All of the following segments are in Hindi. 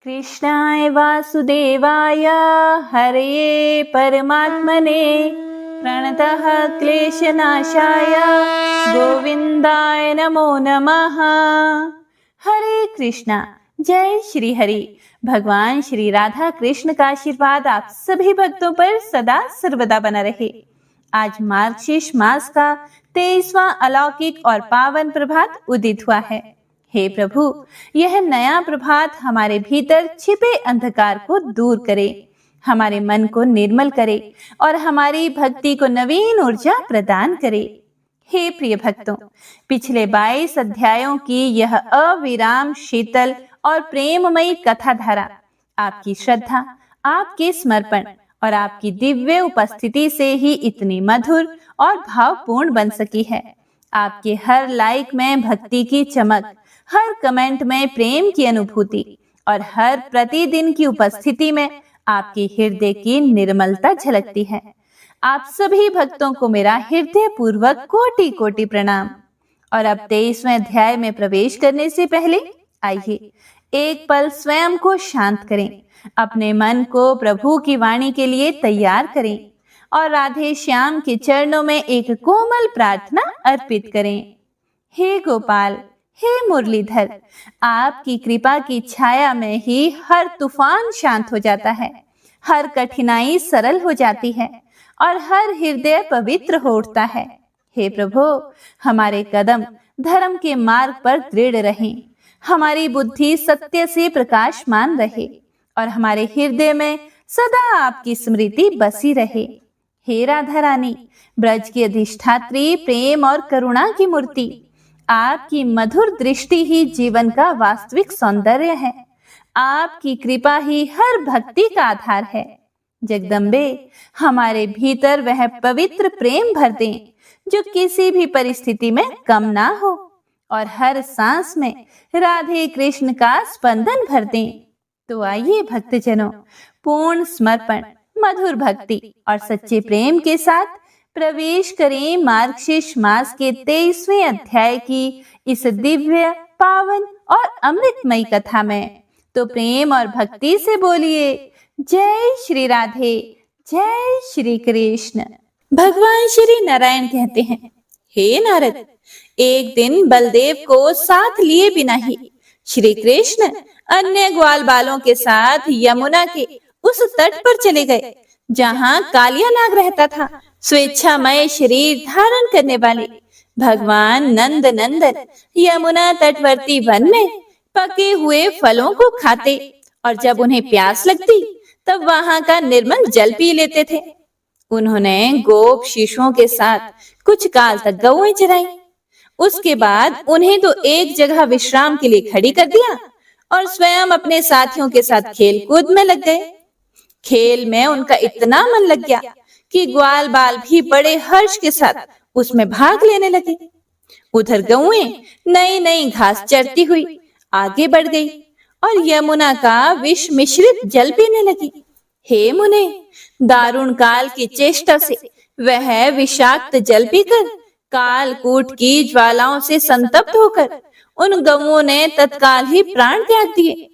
कृष्णाय वासुदेवाय हरये परमात्मने प्रणतः क्लेशनाशाय गोविंदाय नमो नमः। हरे कृष्णा। जय श्री हरि। भगवान श्री राधा कृष्ण का आशीर्वाद आप सभी भक्तों पर सदा सर्वदा बना रहे। आज मार्गशीर्ष मास का 23वां अलौकिक और पावन प्रभात उदित हुआ है। हे प्रभु, यह नया प्रभात हमारे भीतर छिपे अंधकार को दूर करे, हमारे मन को निर्मल करे और हमारी भक्ति को नवीन ऊर्जा प्रदान करे। हे प्रिय भक्तों, पिछले 22 अध्यायों की यह अविराम शीतल और प्रेममयी कथा धारा आपकी श्रद्धा, आपके समर्पण और आपकी दिव्य उपस्थिति से ही इतनी मधुर और भावपूर्ण बन सकी है। आपके हर लाइक में भक्ति की चमक, हर कमेंट में प्रेम की अनुभूति और हर प्रतिदिन की उपस्थिति में आपकी हृदय की निर्मलता झलकती है। आप सभी भक्तों को मेरा हृदय पूर्वक कोटि कोटि प्रणाम। और अब 23वें अध्याय में प्रवेश करने से पहले आइए एक पल स्वयं को शांत करें, अपने मन को प्रभु की वाणी के लिए तैयार करें और राधे श्याम के चरणों में एक कोमल प्रार्थना अर्पित करें। हे गोपाल, हे मुरलीधर, आपकी कृपा की छाया में ही हर तूफान शांत हो जाता है, हर कठिनाई सरल हो जाती है और हर हृदय पवित्र हो उठता है। हे प्रभु, हमारे कदम धर्म के मार्ग पर दृढ़ रहें, हमारी बुद्धि सत्य से प्रकाशमान रहे और हमारे हृदय में सदा आपकी स्मृति बसी रहे। हे राधा रानी, ब्रज की अधिष्ठात्री, प्रेम और करुणा की मूर्ति, आपकी मधुर दृष्टि ही जीवन का वास्तविक सौंदर्य है। आपकी कृपा ही हर भक्ति का आधार है। जगदम्बे, हमारे भीतर वह पवित्र प्रेम भर दें जो किसी भी परिस्थिति में कम ना हो और हर सांस में राधे कृष्ण का स्पंदन भर दें। तो आइए भक्तजनों, पूर्ण समर्पण, मधुर भक्ति और सच्चे प्रेम के साथ प्रवेश करें मार्गशीर्ष मास के 23वें अध्याय की इस दिव्य, पावन और अमृतमयी कथा में। तो प्रेम और भक्ति से बोलिए जय श्री राधे, जय श्री कृष्ण। भगवान श्री नारायण कहते हैं, हे नारद, एक दिन बलदेव को साथ लिए बिना ही श्री कृष्ण अन्य ग्वाल बालों के साथ यमुना के उस तट पर चले गए जहाँ कालिया नाग रहता था। स्वेच्छामय शरीर धारण करने वाले भगवान नंद नंदन यमुना तटवर्ती वन में पके हुए फलों को खाते और जब उन्हें प्यास लगती तब वहां का निर्मल जल पी लेते थे। उन्होंने गोप शिशुओं के साथ कुछ काल तक गौएं चराई। उसके बाद उन्हें तो एक जगह विश्राम के लिए खड़ी कर दिया और स्वयं अपने साथियों के साथ खेल कूद में लग गए। खेल में उनका इतना मन लग गया कि ग्वाल बाल भी बड़े हर्ष के साथ उसमें भाग लेने लगे। उधर गौएं नई नई घास चरती हुई आगे बढ़ गई और यमुना का विष मिश्रित जल पीने लगी। हे मुने, दारुण काल की चेष्टा से वह विषाक्त जल पीकर कालकूट की ज्वालाओं से संतप्त होकर उन गौओं ने तत्काल ही प्राण त्याग दिए।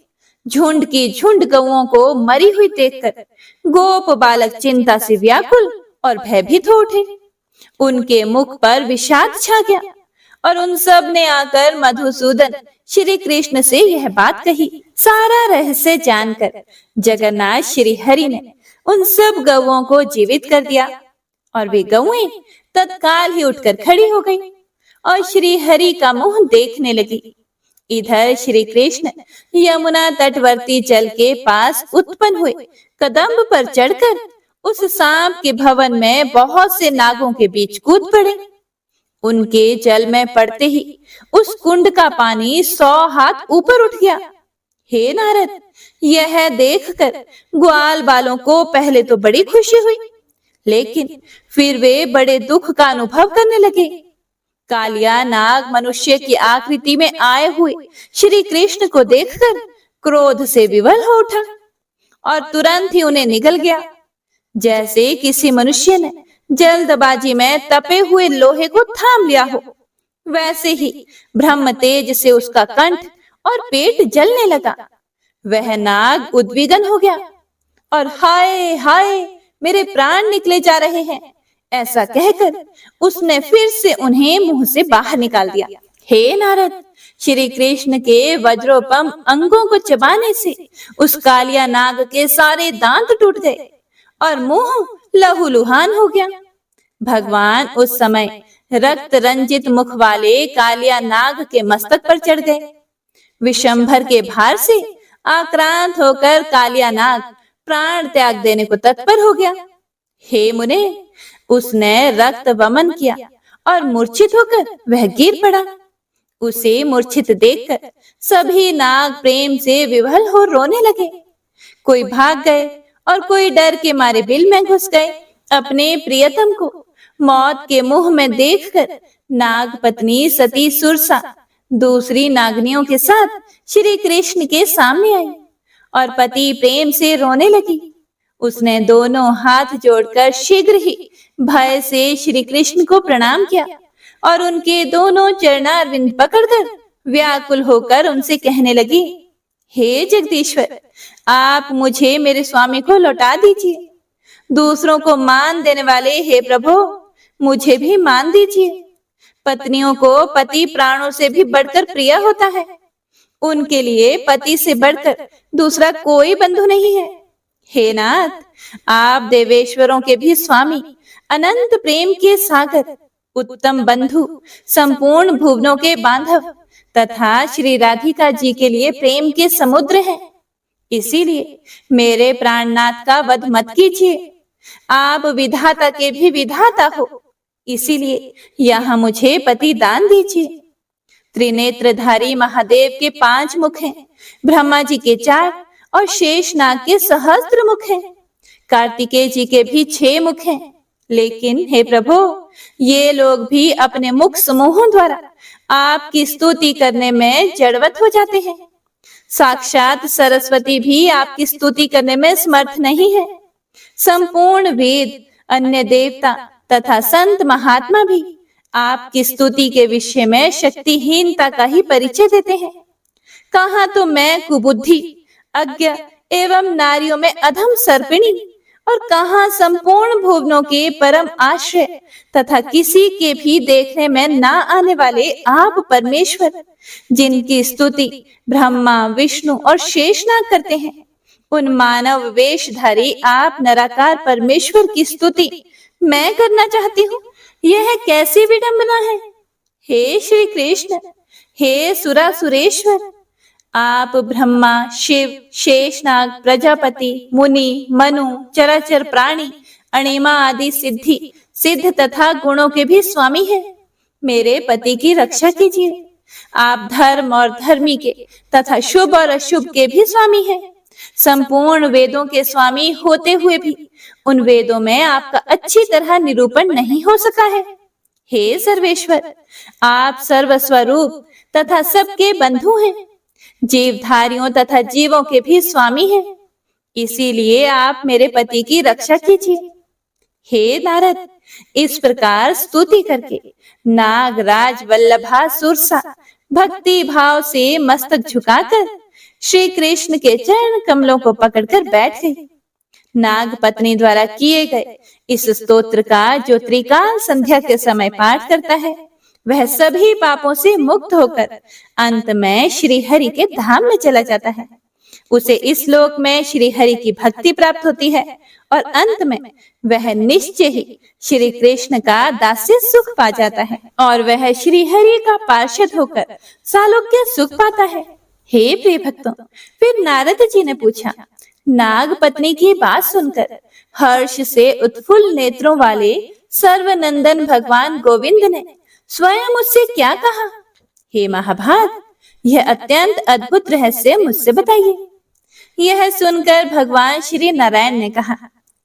झुंड की झुंड गौओं को मरी हुई देखकर गोप बालक चिंता से व्याकुल और भयभीत हो उठे। उनके मुख पर विषाद छा गया और उन सब ने आकर मधुसूदन श्री कृष्ण से यह बात कही। सारा रहस्य जानकर जगन्नाथ श्री हरि ने उन सब गौओं को जीवित कर दिया और वे गौएं तत्काल ही उठकर खड़ी हो गई और श्री हरि का मुंह देखने लगी। इधर श्री कृष्ण यमुना तटवर्ती जल के पास उत्पन्न हुए कदम्ब पर चढ़कर उस सांप के भवन में बहुत से नागों के बीच कूद पड़े। उनके जल में पड़ते ही उस कुंड का पानी 100 हाथ ऊपर उठ गया। हे नारद, यह देखकर ग्वाल बालों को पहले तो बड़ी खुशी हुई, लेकिन फिर वे बड़े दुख का अनुभव करने लगे। कालिया नाग मनुष्य की आकृति में आए हुए श्री कृष्ण को देखकर क्रोध से विवल हो उठा और तुरंत ही उन्हें निगल गया, जैसे किसी मनुष्य ने जल्दबाजी में तपे हुए लोहे को थाम लिया हो। वैसे ही ब्रह्म तेज से उसका कंठ और पेट जलने लगा। वह नाग उद्विग्न हो गया और हाय हाय, मेरे प्राण निकले जा रहे हैं, ऐसा कहकर उसने फिर से उन्हें मुंह से बाहर निकाल दिया। हे नारद, श्री कृष्ण के वज्रोपम अंगों को चबाने से उस कालिया नाग के सारे दांत टूट गए और मुंह लहूलुहान हो गया। भगवान उस समय रक्त रंजित मुख वाले कालिया नाग के मस्तक पर चढ़ गए। विशंभर के भार से आक्रांत होकर कालिया नाग प्राण त्याग देने को तत्पर हो गया। हे मुने, उसने रक्त वमन किया और मूर्छित होकर वह गिर पड़ा। उसे मूर्छित देखकर सभी नाग प्रेम से विवल हो रोने लगे। कोई भाग गए और कोई डर के मारे बिल में घुस गए। अपने प्रियतम को मौत के मुंह में देखकर नाग पत्नी सती सुरसा दूसरी नागनियों के साथ श्री कृष्ण के सामने आई और पति प्रेम से रोने लगी। उसने दोनों हाथ जोड़कर शीघ्र ही भय से श्री कृष्ण को प्रणाम किया और उनके दोनों चरणारविंद पकड़कर व्याकुल होकर उनसे कहने लगी, हे जगदीश्वर, आप मुझे मेरे स्वामी को लौटा दीजिए। दूसरों को मान देने वाले हे प्रभु, मुझे भी मान दीजिए। पत्नियों को पति प्राणों से भी बढ़कर प्रिय होता है। उनके लिए पति से बढ़कर दूसरा कोई बंधु नहीं है। हे नाथ, आप देवेश्वरों के भी स्वामी, अनंत प्रेम के सागर, उत्तम बंधु, संपूर्ण भुवनों के बांधव तथा श्री राधिका जी के लिए प्रेम के समुद्र हैं। इसीलिए मेरे प्राणनाथ का वध मत कीजिए। आप विधाता के भी विधाता हो, इसीलिए यहाँ मुझे पति दान दीजिए। त्रिनेत्रधारी महादेव के 5 मुख हैं, ब्रह्मा जी के 4 और शेषनाग के सहस्त्र मुख हैं। कार्तिकेय जी के भी 6 मुख हैं। लेकिन हे प्रभु, ये लोग भी अपने मुख समूहों द्वारा आपकी स्तुति करने में जड़वत हो जाते हैं। साक्षात सरस्वती भी आपकी स्तुति करने में समर्थ नहीं है। संपूर्ण वेद, अन्य देवता तथा संत महात्मा भी आपकी स्तुति के विषय में शक्तिहीनता का ही परिचय देते हैं। कहाँ तो मैं कुबुद्धि, अज्ञ एवं नारियों में अधम सर्पिणी, और कहाँ संपूर्ण भुवनों के परम आश्रय तथा किसी के भी देखने में ना आने वाले आप परमेश्वर, जिनकी स्तुति ब्रह्मा, विष्णु और शेषनाग करते हैं। उन मानव वेशधारी आप निराकार परमेश्वर की स्तुति मैं करना चाहती हूँ। यह कैसी विडंबना है। हे श्री कृष्ण, हे सुरासुरेश्वर, आप ब्रह्मा, शिव, शेषनाग, प्रजापति, मुनि, मनु, चराचर प्राणी, अणिमा आदि सिद्धि, सिद्ध तथा गुणों के भी स्वामी हैं। मेरे पति की रक्षा कीजिए। आप धर्म और धर्मी के तथा शुभ और अशुभ के भी स्वामी हैं। संपूर्ण वेदों के स्वामी होते हुए भी उन वेदों में आपका अच्छी तरह निरूपण नहीं हो सका है। हे सर्वेश्वर, आप सर्वस्वरूप तथा सबके बंधु हैं, जीवधारियों तथा जीवों के भी स्वामी हैं। इसीलिए आप मेरे पति की रक्षा कीजिए। हे नारद, इस प्रकार स्तुति करके नागराज वल्लभा सुरसा भक्ति भाव से मस्तक झुकाकर श्री कृष्ण के चरण कमलों को पकड़कर बैठ गई। नाग पत्नी द्वारा किए गए इस स्तोत्र का जो त्रिकाल संध्या के समय पाठ करता है, वह सभी पापों से मुक्त होकर अंत में श्री हरि के धाम में चला जाता है। उसे इस लोक में श्री हरि की भक्ति प्राप्त होती है और अंत में वह निश्चय ही श्री कृष्ण का दास्य सुख पा जाता है और वह श्री हरि का पार्षद होकर सालोक्य सुख पाता है। हे प्रिय भक्तों, फिर नारद जी ने पूछा, नाग पत्नी की बात सुनकर हर्ष से उत्फुल्ल नेत्रों वाले सर्वनंदन भगवान गोविंद ने स्वयं मुझसे क्या कहा? हे महाभाग, यह अत्यंत अद्भुत रहस्य मुझसे बताइए। यह सुनकर भगवान श्री नारायण ने कहा,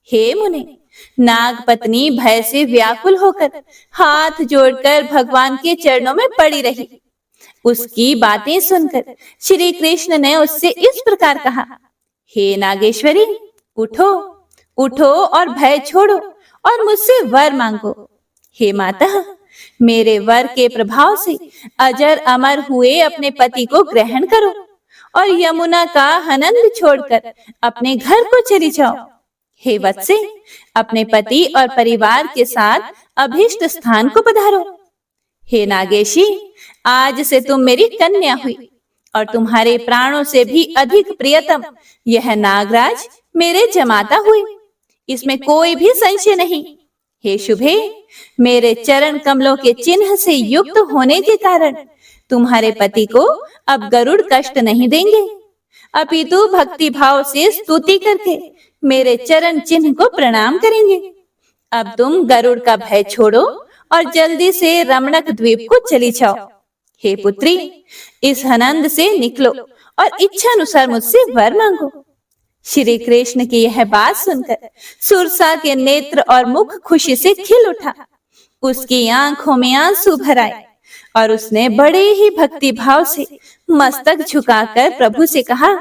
हे मुने, नाग पत्नी भय से व्याकुल होकर हाथ जोड़कर भगवान के चरणों में पड़ी रही। उसकी बातें सुनकर श्री कृष्ण ने उससे इस प्रकार कहा, हे नागेश्वरी, उठो उठो और भय छोड़ो और मुझसे वर मांगो। हे माता, मेरे वर के प्रभाव से अजर अमर हुए अपने पति को ग्रहण करो और यमुना का आनंद छोड़कर अपने घर को चली जाओ। हे वत्से, अपने पति और परिवार के साथ अभीष्ट स्थान को पधारो। हे नागेशी, आज से तुम मेरी कन्या हुई और तुम्हारे प्राणों से भी अधिक प्रियतम यह नागराज मेरे जमाता हुए, इसमें कोई भी संशय नहीं। हे शुभे, मेरे चरण कमलों के चिन्ह से युक्त होने के कारण तुम्हारे पति को अब गरुड़ कष्ट नहीं देंगे, अपितु भक्ति भाव से स्तुति करके मेरे चरण चिन्ह को प्रणाम करेंगे। अब तुम गरुड़ का भय छोड़ो और जल्दी से रमणक द्वीप को चली जाओ। हे पुत्री, इस आनंद से निकलो और इच्छा अनुसार मुझसे वर मांगो। श्री कृष्ण की यह बात सुनकर सुरसा के नेत्र और मुख खुशी से खिल उठा। उसकी आंखों में आंसू भर आए और उसने बड़े ही भक्ति भाव से मस्तक झुकाकर प्रभु से कहा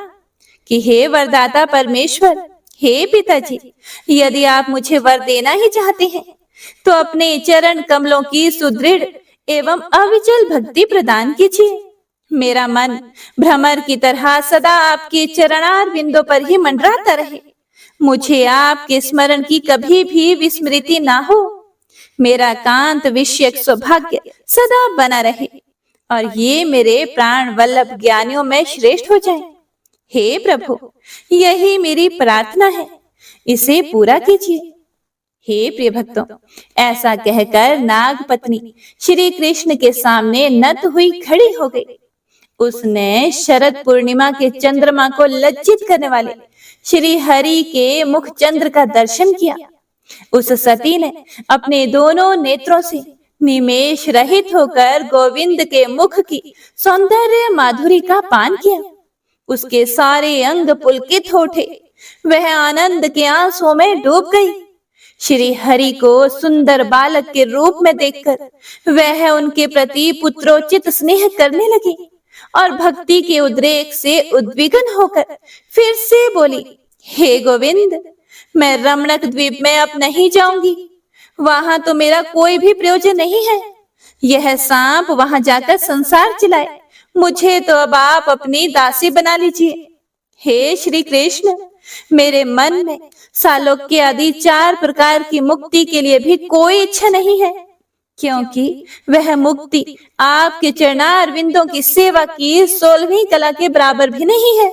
कि हे वरदाता परमेश्वर, हे पिताजी, यदि आप मुझे वर देना ही चाहते हैं तो अपने चरण कमलों की सुदृढ़ एवं अविचल भक्ति प्रदान कीजिए। मेरा मन भ्रमर की तरह सदा आपके चरणार बिंदों पर ही मंडराता रहे। मुझे आपके स्मरण की कभी भी विस्मृति ना हो। मेरा कांत विषयक सौभाग्य सदा बना रहे और ये मेरे प्राण वल्लभ ज्ञानियों में श्रेष्ठ हो जाए। हे प्रभु, यही मेरी प्रार्थना है, इसे पूरा कीजिए। हे प्रिय भक्तों, ऐसा कहकर नाग पत्नी श्री कृष्ण के सामने नत हुई खड़ी हो गई। उसने शरद पूर्णिमा के चंद्रमा को लज्जित करने वाले श्री हरि के मुख चंद्र का दर्शन किया। उस सती ने अपने दोनों नेत्रों से निमेष रहित होकर गोविंद के मुख की सौंदर्य माधुरी का पान किया। उसके सारे अंग पुलकित हो उठे, वह आनंद के आंसुओं में डूब गई। श्री हरि को सुंदर बालक के रूप में देखकर वह उनके प्रति पुत्रोचित स्नेह करने लगी और भक्ति के उद्रेक से उद्विग्न होकर फिर से बोली, हे गोविंद, मैं रमणक द्वीप में अब नहीं जाऊंगी। वहां तो मेरा कोई भी प्रयोजन नहीं है। यह सांप वहां जाकर संसार चलाए, मुझे तो अब आप अपनी दासी बना लीजिए। हे श्री कृष्ण, मेरे मन में सालोक्य आदि 4 प्रकार की मुक्ति के लिए भी कोई इच्छा नहीं है, क्योंकि वह मुक्ति आपके चरणार विंदों की सेवा की 16वीं कला के बराबर भी नहीं है।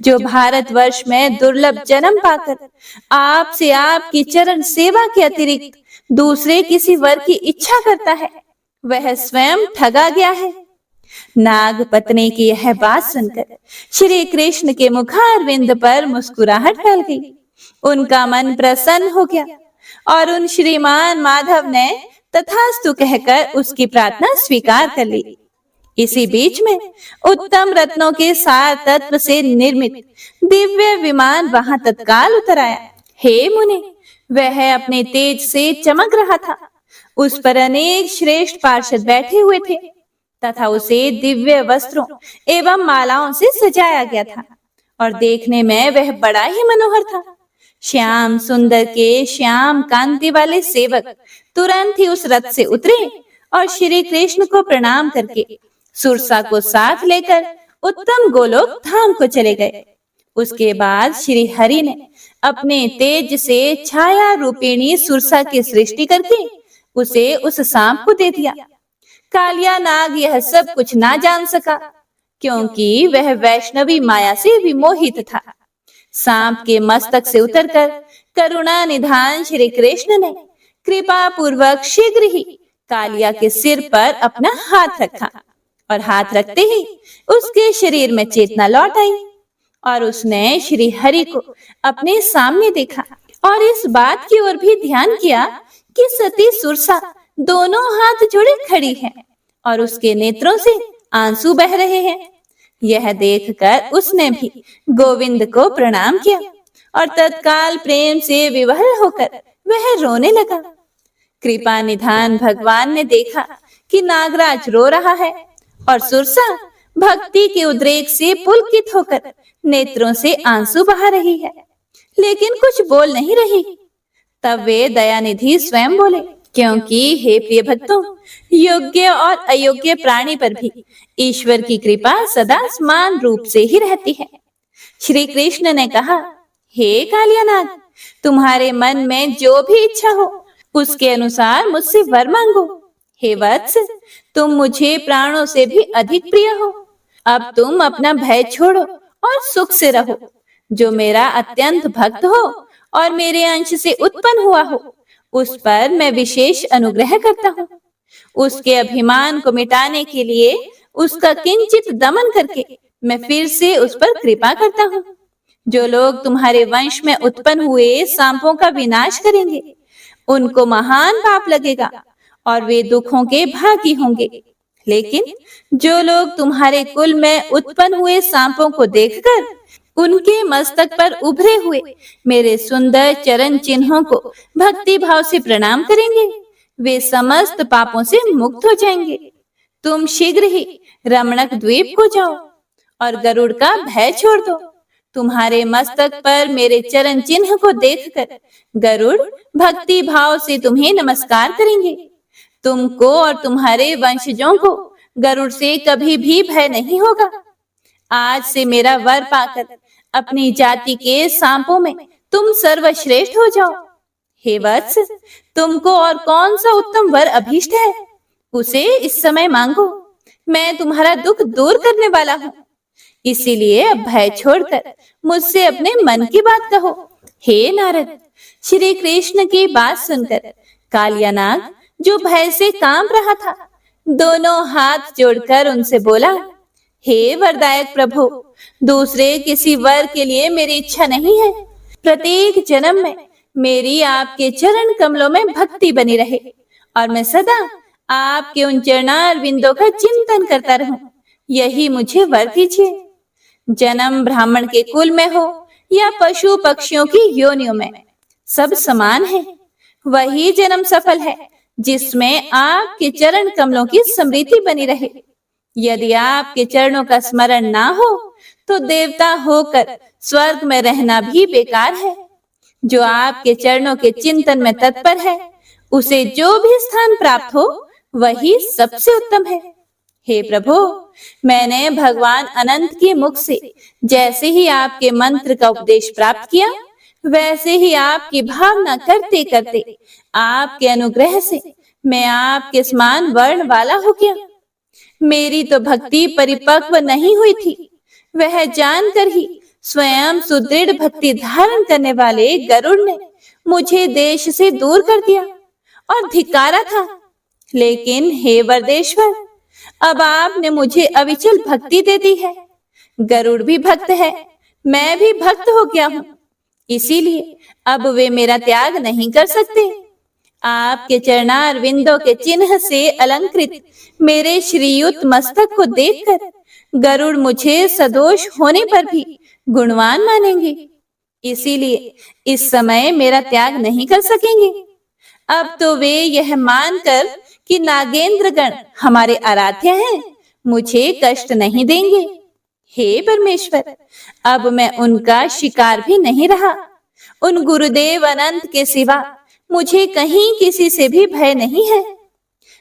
जो भारतवर्ष में दुर्लभ जन्म पाकर आपसे आपकी चरण सेवा के अतिरिक्त दूसरे किसी वर की इच्छा करता है, वह स्वयं ठगा गया है। नाग पत्नी की यह बात सुनकर श्री कृष्ण के मुखारविंद पर मुस्कुराहट फैल गई। उनका मन प्रसन्न हो गया और उन श्रीमान माधव ने तथास्तु कहकर उसकी प्रार्थना स्वीकार कर ली। इसी बीच में उत्तम रत्नों के सार तत्व से निर्मित दिव्य विमान वहां तत्काल उतर आया। हे मुने, वह अपने तेज से चमक रहा था। उस पर अनेक श्रेष्ठ पार्षद बैठे हुए थे तथा उसे दिव्य वस्त्रों एवं मालाओं से सजाया गया था और देखने में वह बड़ा ही मनोहर था। श्याम सुंदर के श्याम कांति वाले सेवक तुरंत ही उस रथ से उतरे और श्री कृष्ण को प्रणाम करके सुरसा को साथ लेकर उत्तम गोलोक धाम को चले गए। उसके बाद श्री हरि ने अपने तेज से छाया रूपिणी सुरसा की सृष्टि करके उसे उस सांप को दे दिया। कालिया नाग यह सब कुछ ना जान सका, क्योंकि वह वैष्णवी माया से विमोहित था। सांप के मस्तक से उतरकर करुणा निधान श्री कृष्ण ने कृपा पूर्वक शीघ्र ही कालिया के सिर पर अपना हाथ रखा और हाथ रखते ही उसके शरीर में चेतना लौट आई और उसने श्री हरि को अपने सामने देखा और इस बात की ओर भी ध्यान किया कि सती सुरसा दोनों हाथ जोड़े खड़ी है और उसके नेत्रों से आंसू बह रहे हैं। यह देखकर उसने भी गोविंद को प्रणाम किया और तत्काल प्रेम से विवल होकर वह रोने लगा। कृपा निधान भगवान ने देखा कि नागराज रो रहा है और सुरसा भक्ति के उद्रेक से पुलकित होकर नेत्रों से आंसू बहा रही है, लेकिन कुछ बोल नहीं रही। तब वे दयानिधि स्वयं बोले, क्योंकि हे प्रिय भक्तों, योग्य और अयोग्य प्राणी पर भी ईश्वर की कृपा सदा समान रूप से ही रहती है। श्री कृष्ण ने कहा, हे कालियानाग, तुम्हारे मन में जो भी इच्छा हो उसके अनुसार मुझसे वर मांगो। हे वत्स, तुम मुझे प्राणों से भी अधिक प्रिय हो। अब तुम अपना भय छोड़ो और सुख से रहो। जो मेरा अत्यंत भक्त हो और मेरे अंश से उत्पन्न हुआ हो, उस पर मैं विशेष अनुग्रह करता हूँ। उसके अभिमान को मिटाने के लिए उसका किंचित दमन करके मैं फिर से उस पर कृपा करता हूँ। जो लोग तुम्हारे वंश में उत्पन्न हुए सांपों का विनाश करेंगे, उनको महान पाप लगेगा और वे दुखों के भागी होंगे। लेकिन जो लोग तुम्हारे कुल में उत्पन्न हुए सांपों को देखकर उनके मस्तक पर उभरे हुए मेरे सुंदर चरण चिन्हों को भक्ति भाव से प्रणाम करेंगे, वे समस्त पापों से मुक्त हो जाएंगे। तुम शीघ्र ही रमणक द्वीप को जाओ और गरुड़ का भय छोड़ दो। तुम्हारे मस्तक पर मेरे चरण चिन्ह को देखकर गरुड़ भक्ति भाव से तुम्हें नमस्कार करेंगे। तुमको और तुम्हारे वंशजों को गरुड़ से कभी भी भय नहीं होगा। आज से मेरा वर पाकर अपनी जाति के सांपों में तुम सर्वश्रेष्ठ हो जाओ। हे वत्स, तुमको और कौन सा उत्तम वर अभीष्ट है, उसे इस समय मांगो। मैं तुम्हारा दुख दूर करने वाला हूँ। इसीलिए अब भय छोड़कर मुझसे अपने मन की बात कहो। हे नारद, श्री कृष्ण की बात सुनकर कालियानाग, जो भय से कांप रहा था, दोनों हाथ जोड़कर उनसे बोला, हे वरदायक प्रभु, दूसरे किसी वर के लिए मेरी इच्छा नहीं है। प्रत्येक जन्म में मेरी आपके चरण कमलों में भक्ति बनी रहे और मैं सदा आपके उन चरणारविंदों का चिंतन करता रहूं, यही मुझे वर दीजिए। जन्म ब्राह्मण के कुल में हो या पशु पक्षियों की योनियों में, सब समान है। वही जन्म सफल है जिसमें आपके चरण कमलों की स्मृति बनी रहे। यदि आपके चरणों का स्मरण ना हो तो देवता होकर स्वर्ग में रहना भी बेकार है। जो आपके चरणों के चिंतन में तत्पर है, उसे जो भी स्थान प्राप्त हो वही सबसे उत्तम है। हे प्रभु, मैंने भगवान अनंत के मुख से जैसे ही आपके मंत्र का उपदेश प्राप्त किया, वैसे ही आपकी भावना करते करते आपके अनुग्रह से मैं आपके समान वर्ण वाला हो गया। मेरी तो भक्ति परिपक्व नहीं हुई थी, वह जानकर ही स्वयं सुदृढ़ भक्ति धारण करने वाले गरुड़ ने मुझे देश से दूर कर दिया और धिक्कारा था। लेकिन हे वरदेश्वर, अब आपने मुझे अविचल भक्ति दे दी है। गरुड़ भी भक्त है, मैं भी भक्त हो गया हूँ। इसीलिए अब वे मेरा त्याग नहीं कर सकते। आपके चरणारविंदों के चिन्ह से अलंकृत मेरे श्रीयुत मस्तक को देखकर गरुड़ मुझे सदोष होने पर भी गुणवान मानेंगे। इसीलिए इस समय मेरा त्याग नहीं कर सकेंगे। अब तो वे यह मानकर कि नागेंद्र गण हमारे आराध्य हैं, मुझे कष्ट नहीं देंगे। हे परमेश्वर, अब मैं उनका शिकार भी नहीं रहा। उन गुरुदेव अनंत के सिवा मुझे कहीं किसी से भी भय नहीं है।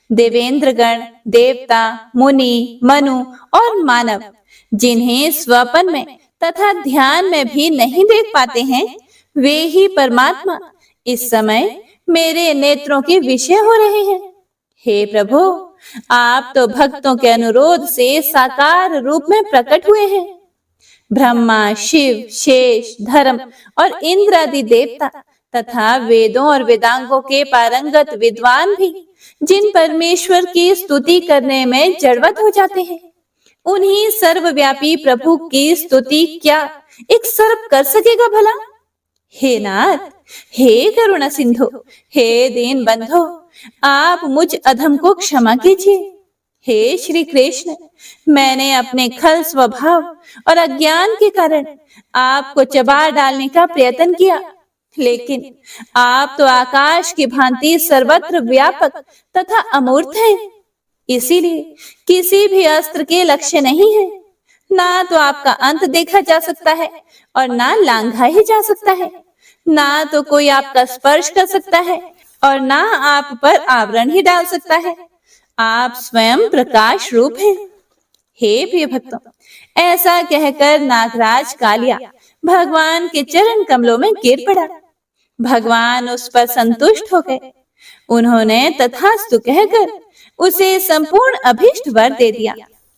देवेंद्र गण, देवता, मुनि, मनु और मानव, जिन्हें स्वप्न में तथा ध्यान में भी नहीं देख पाते हैं, वे ही परमात्मा इस समय मेरे नेत्रों के विषय हो रहे हैं। हे प्रभु, आप तो भक्तों के अनुरोध से साकार रूप में प्रकट हुए हैं। ब्रह्मा, शिव, शेष, धर्म और इंद्र आदि देवता तथा वेदों और वेदांगों के पारंगत विद्वान भी जिन परमेश्वर की स्तुति करने में जड़वत हो जाते हैं, उन्हीं सर्वव्यापी प्रभु की स्तुति क्या एक सर्प कर सकेगा भला? हे नाथ, हे करुणा सिंधु, हे दीन बंधो, आप मुझ अधम को क्षमा कीजिए। हे श्री कृष्ण, मैंने अपने खल स्वभाव और अज्ञान के कारण आपको चबा डालने का प्रयत्न किया, लेकिन आप तो आकाश की भांति सर्वत्र व्यापक तथा अमूर्त हैं। इसीलिए किसी भी अस्त्र के लक्ष्य नहीं है। ना तो आपका अंत देखा जा सकता है और ना लांघा ही जा सकता है। ना तो कोई आपका स्पर्श कर सकता है और ना आप पर आवरण ही डाल सकता है। आप स्वयं प्रकाश रूप हैं। हे प्रिय भक्तों, ऐसा कहकर नागराज कालिया भगवान के चरण कमलों में गिर पड़ा। भगवान उस पर संतुष्ट हो गए। उन्होंने तथास्तु कहकर उसे संपूर्ण अभीष्ट वर दे दिया।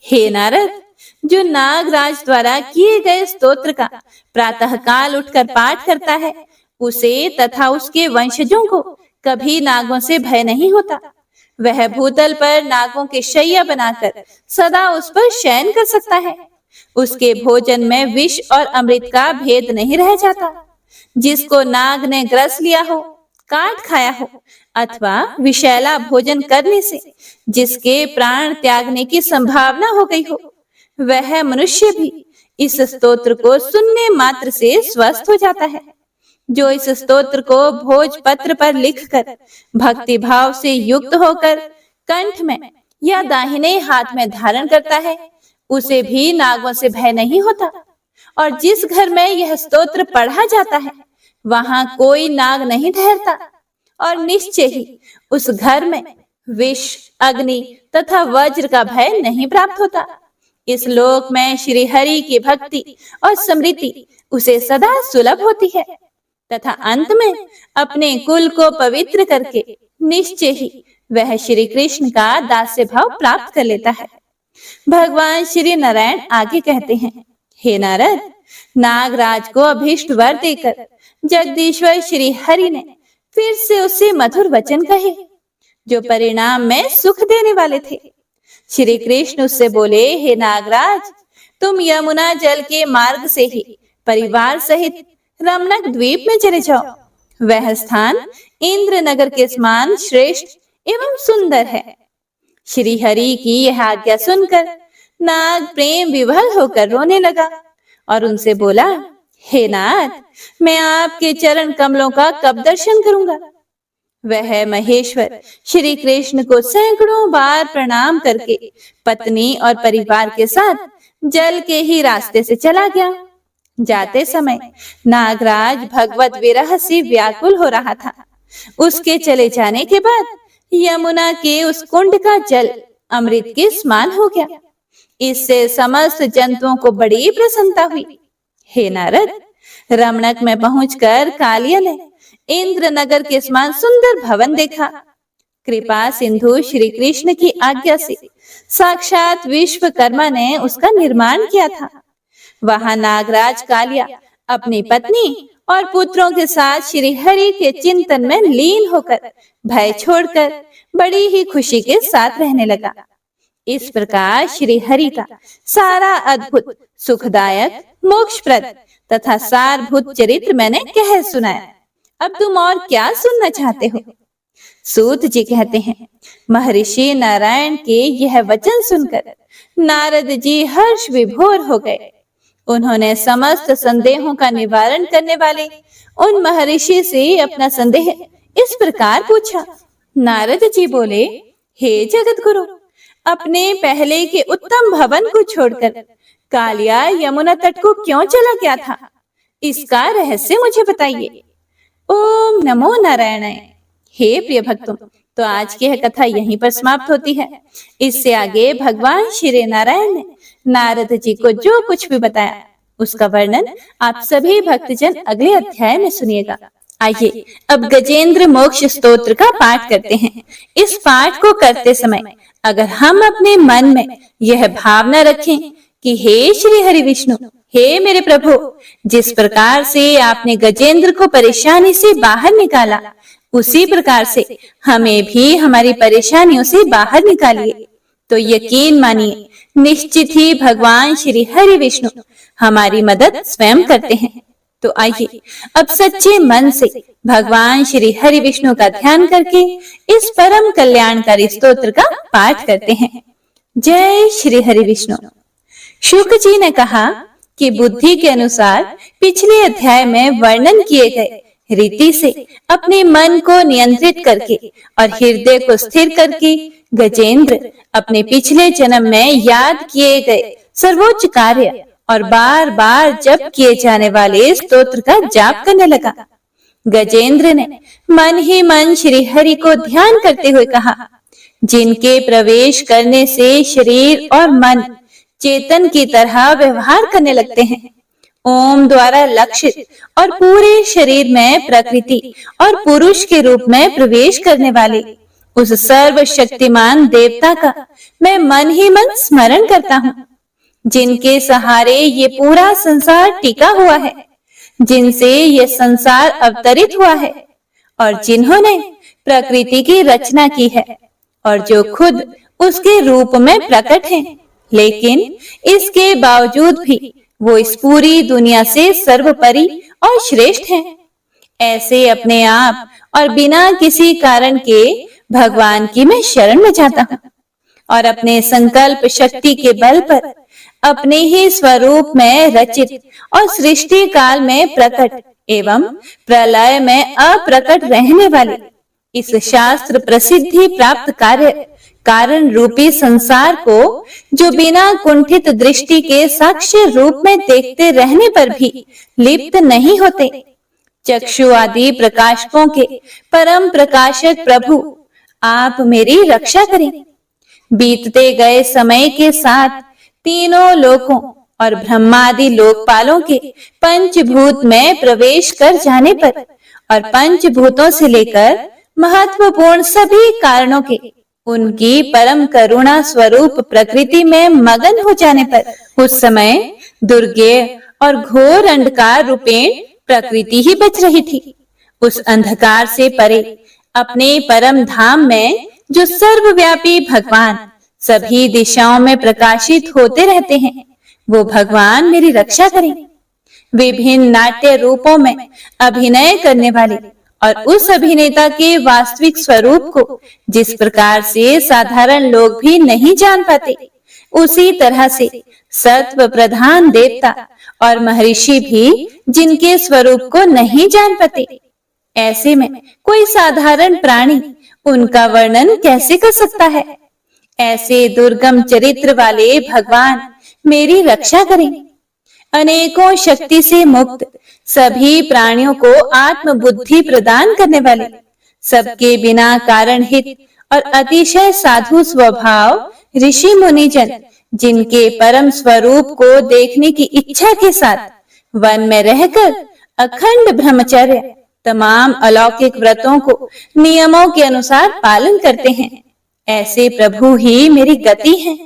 हे नारद, जो नागराज द्वारा किए गए स्तोत्र का प्रातः काल उठकर पाठ करता है, उसे तथा उसके वंशजों को कभी नागों से भय नहीं होता। वह भूतल पर नागों के शैया बनाकर सदा उस पर शयन कर सकता है। उसके भोजन में विष और अमृत का भेद नहीं रह जाता। जिसको नाग ने ग्रस लिया हो, काट खाया हो अथवा विषैला भोजन करने से जिसके प्राण त्यागने की संभावना हो गई हो, वह मनुष्य भी इस स्तोत्र को सुनने मात्र से स्वस्थ हो जाता है। जो इस स्तोत्र को भोजपत्र पर लिखकर भक्ति भाव से युक्त होकर कंठ में या दाहिने हाथ में धारण करता है, उसे भी नागों से भय नहीं होता। और जिस घर में यह स्तोत्र पढ़ा जाता है, वहां कोई नाग नहीं ठहरता और निश्चय ही उस घर में विष, अग्नि तथा वज्र का भय नहीं प्राप्त होता। इस लोक में श्री हरि की भक्ति और स्मृति उसे सदा सुलभ होती है तथा अंत में अपने कुल को पवित्र करके निश्चय ही वह श्री कृष्ण का दास्य भाव प्राप्त कर लेता है। भगवान श्री नारायण आगे कहते हैं, हे नारद, नागराज को अभीष्ट वर देकर जगदीश्वर श्री हरि ने फिर से उससे मधुर वचन कहे, जो परिणाम में सुख देने वाले थे। श्री कृष्ण उससे बोले, हे नागराज, तुम यमुना जल के मार्ग से ही परिवार सहित रमणक द्वीप में चले जाओ। वह स्थान इंद्र नगर के समान श्रेष्ठ एवं सुंदर है। श्री हरि की यह आज्ञा सुनकर नाग प्रेम विवल होकर रोने लगा और उनसे बोला, हे नाथ, मैं आपके चरण कमलों का कब दर्शन करूंगा। वह महेश्वर श्री कृष्ण को सैकड़ों बार प्रणाम करके पत्नी और परिवार के साथ जल के ही रास्ते से चला गया। जाते समय नागराज भगवत विरह से व्याकुल हो रहा था। उसके चले जाने के बाद यमुना के उस कुंड का जल अमृत के समान हो गया। इससे समस्त जंतुओं को बड़ी प्रसन्नता हुई। हे नारद, रमणक में पहुंचकर कालिया ने इंद्र नगर के समान सुंदर भवन देखा। कृपा सिंधु श्री कृष्ण की आज्ञा से साक्षात विश्वकर्मा ने उसका निर्माण किया था। वहां नागराज कालिया अपनी पत्नी और पुत्रों के साथ श्री हरि के चिंतन में लीन होकर भय छोड़कर बड़ी ही खुशी के साथ रहने लगा। इस प्रकार श्री हरि का सारा अद्भुत, सुखदायक, मोक्षप्रद तथा सारभूत चरित्र मैंने कह सुनाया। अब तुम और क्या सुनना चाहते हो? सूत जी कहते हैं, महर्षि नारायण के यह वचन सुनकर नारद जी हर्ष विभोर हो गए। उन्होंने समस्त संदेहों का निवारण करने वाले उन महर्षि से अपना संदेह इस प्रकार पूछा। नारद जी बोले, हे जगत गुरु, अपने पहले के उत्तम भवन को छोड़कर कालिया यमुना तट को क्यों चला गया था? इसका रहस्य मुझे बताइए। ओम नमो नारायणाय। हे प्रिय भक्तों, तो आज की यह कथा यहीं पर समाप्त होती है। इससे आगे भगवान श्री नारायण ने नारद जी को जो कुछ भी बताया, उसका वर्णन आप सभी भक्तजन अगले अध्याय में सुनिएगा। आइए अब गजेंद्र मोक्ष स्तोत्र का पाठ करते हैं। इस पाठ को करते समय अगर हम अपने मन में यह भावना रखें कि हे श्री हरि विष्णु, हे मेरे प्रभु, जिस प्रकार से आपने गजेंद्र को परेशानी से बाहर निकाला, उसी प्रकार से हमें भी हमारी परेशानियों से बाहर निकालिए, तो यकीन मानिए निश्चित ही भगवान श्री हरि विष्णु हमारी मदद स्वयं करते हैं। तो आइए अब सच्चे मन से भगवान श्री हरि विष्णु का ध्यान करके इस परम कल्याणकारी स्तोत्र का पाठ करते हैं। जय श्री हरि विष्णु। शुक जी ने कहा कि बुद्धि के अनुसार पिछले अध्याय में वर्णन किए गए रीति से अपने मन को नियंत्रित करके और हृदय को स्थिर करके गजेंद्र अपने पिछले जन्म में याद किए गए सर्वोच्च कार्य और बार बार जप किए जाने वाले स्तोत्र का जाप करने लगा। गजेंद्र ने मन ही मन श्री हरि को ध्यान करते हुए कहा, जिनके प्रवेश करने से शरीर और मन चेतन की तरह व्यवहार करने लगते हैं, ओम द्वारा लक्षित और पूरे शरीर में प्रकृति और पुरुष के रूप में प्रवेश करने वाले उस सर्वशक्तिमान देवता का मैं मन ही मन स्मरण करता हूँ, जिनके सहारे ये पूरा संसार टिका हुआ है, जिनसे ये संसार अवतरित हुआ है और जिन्होंने प्रकृति की रचना की है और जो खुद उसके रूप में प्रकट हैं, लेकिन इसके बावजूद भी वो इस पूरी दुनिया से सर्वोपरि और श्रेष्ठ हैं। ऐसे अपने आप और बिना किसी कारण के भगवान की मैं शरण में जाता हूँ और अपने संकल्प शक्ति के बल पर अपने ही स्वरूप में रचित और सृष्टि काल में प्रकट एवं प्रलय में अप्रकट रहने वाले इस शास्त्र प्रसिद्धि प्राप्त कार्य कारण रूपी संसार को, जो बिना कुंठित दृष्टि के साक्ष्य रूप में देखते रहने पर भी लिप्त नहीं होते, चक्षु आदि प्रकाशकों के परम प्रकाशक प्रभु, आप मेरी रक्षा करें। बीतते गए समय के साथ तीनों लोकों और ब्रह्मादि लोकपालों के पंचभूत में प्रवेश कर जाने पर और पंचभूतों से लेकर महत्वपूर्ण सभी कारणों के उनकी परम करुणा स्वरूप प्रकृति में मगन हो जाने पर उस समय दुर्गेय और घोर अंधकार रूपेण प्रकृति ही बच रही थी। उस अंधकार से परे अपने परम धाम में जो सर्वव्यापी भगवान सभी दिशाओं में प्रकाशित होते रहते हैं, वो भगवान मेरी रक्षा करें। विभिन्न नाट्य रूपों में अभिनय करने वाले और उस अभिनेता के वास्तविक स्वरूप को जिस प्रकार से साधारण लोग भी नहीं जान पाते, उसी तरह से सत्व प्रधान देवता और महर्षि भी जिनके स्वरूप को नहीं जान पाते, ऐसे में कोई साधारण प्राणी उनका वर्णन कैसे कर सकता है। ऐसे दुर्गम चरित्र वाले भगवान मेरी रक्षा करें। अनेकों शक्ति से मुक्त सभी प्राणियों को आत्म बुद्धि प्रदान करने वाले, सबके बिना कारण हित और अतिशय साधु स्वभाव ऋषि मुनिजन, जिनके परम स्वरूप को देखने की इच्छा के साथ वन में रहकर अखंड ब्रह्मचर्य तमाम अलौकिक व्रतों को नियमों के अनुसार पालन करते हैं, ऐसे प्रभु ही मेरी गति है।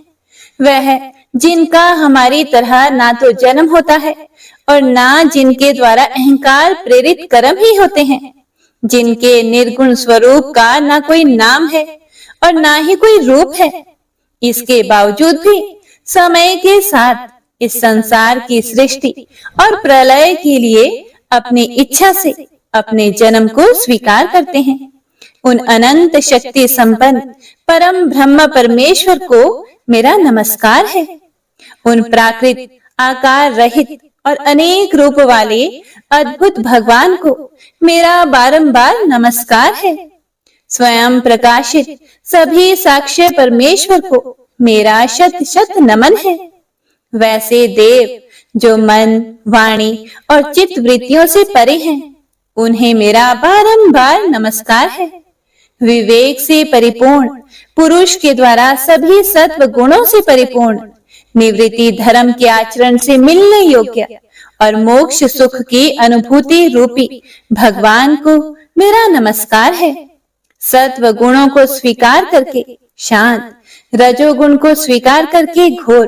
वह जिनका हमारी तरह ना तो जन्म होता है और ना जिनके द्वारा अहंकार प्रेरित कर्म ही होते हैं, जिनके निर्गुण स्वरूप का ना कोई नाम है और ना ही कोई रूप है, इसके बावजूद भी समय के साथ इस संसार की सृष्टि और प्रलय के लिए अपनी इच्छा से अपने जन्म को स्वीकार करते हैं। उन अनंत शक्ति संपन्न परम ब्रह्म परमेश्वर को मेरा नमस्कार है। उन प्राकृत आकार रहित और अनेक रूप वाले अद्भुत भगवान को मेरा बारंबार नमस्कार है। स्वयं प्रकाशित सभी साक्ष्य परमेश्वर को मेरा शत शत नमन है। वैसे देव जो मन, वाणी और चित्त वृत्तियों से परे हैं, उन्हें मेरा बारंबार नमस्कार है। विवेक से परिपूर्ण पुरुष के द्वारा सभी सत्व गुणों से परिपूर्ण निवृत्ति धर्म के आचरण से मिलने योग्य और मोक्ष सुख की अनुभूति रूपी भगवान को मेरा नमस्कार है। सत्व गुणों को स्वीकार करके शांत, रजोगुण को स्वीकार करके घोर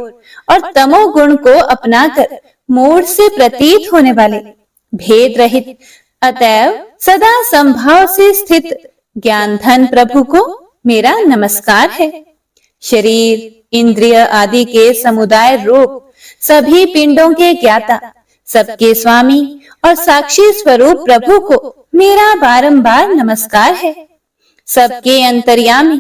और तमोगुण को अपनाकर मूढ़ से प्रतीत होने वाले भेद रहित अतएव सदा संभाव से स्थित ज्ञान धन प्रभु को मेरा नमस्कार है। शरीर, इंद्रिय आदि के समुदाय रूप सभी पिंडों के ज्ञाता, सबके स्वामी और साक्षी स्वरूप प्रभु को मेरा बारंबार नमस्कार है। सबके अंतर्यामी,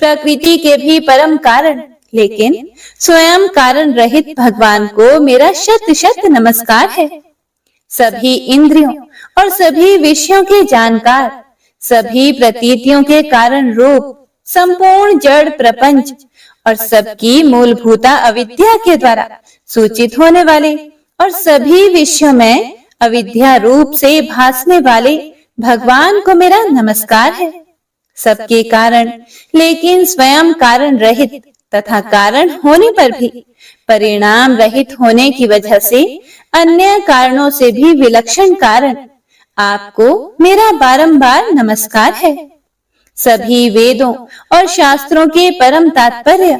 प्रकृति के भी परम कारण लेकिन स्वयं कारण रहित भगवान को मेरा शत शत नमस्कार है। सभी इंद्रियों और सभी विषयों के जानकार, सभी प्रतीतियों के कारण रूप संपूर्ण जड़ प्रपंच और सबकी मूलभूता अविद्या के द्वारा सूचित होने वाले और सभी विषयों में अविद्या रूप से भासने वाले भगवान को मेरा नमस्कार है। सबके कारण लेकिन स्वयं कारण रहित तथा कारण होने पर भी परिणाम रहित होने की वजह से अन्य कारणों से भी विलक्षण कारण आपको मेरा बारंबार नमस्कार है। सभी वेदों और शास्त्रों के परम तात्पर्य,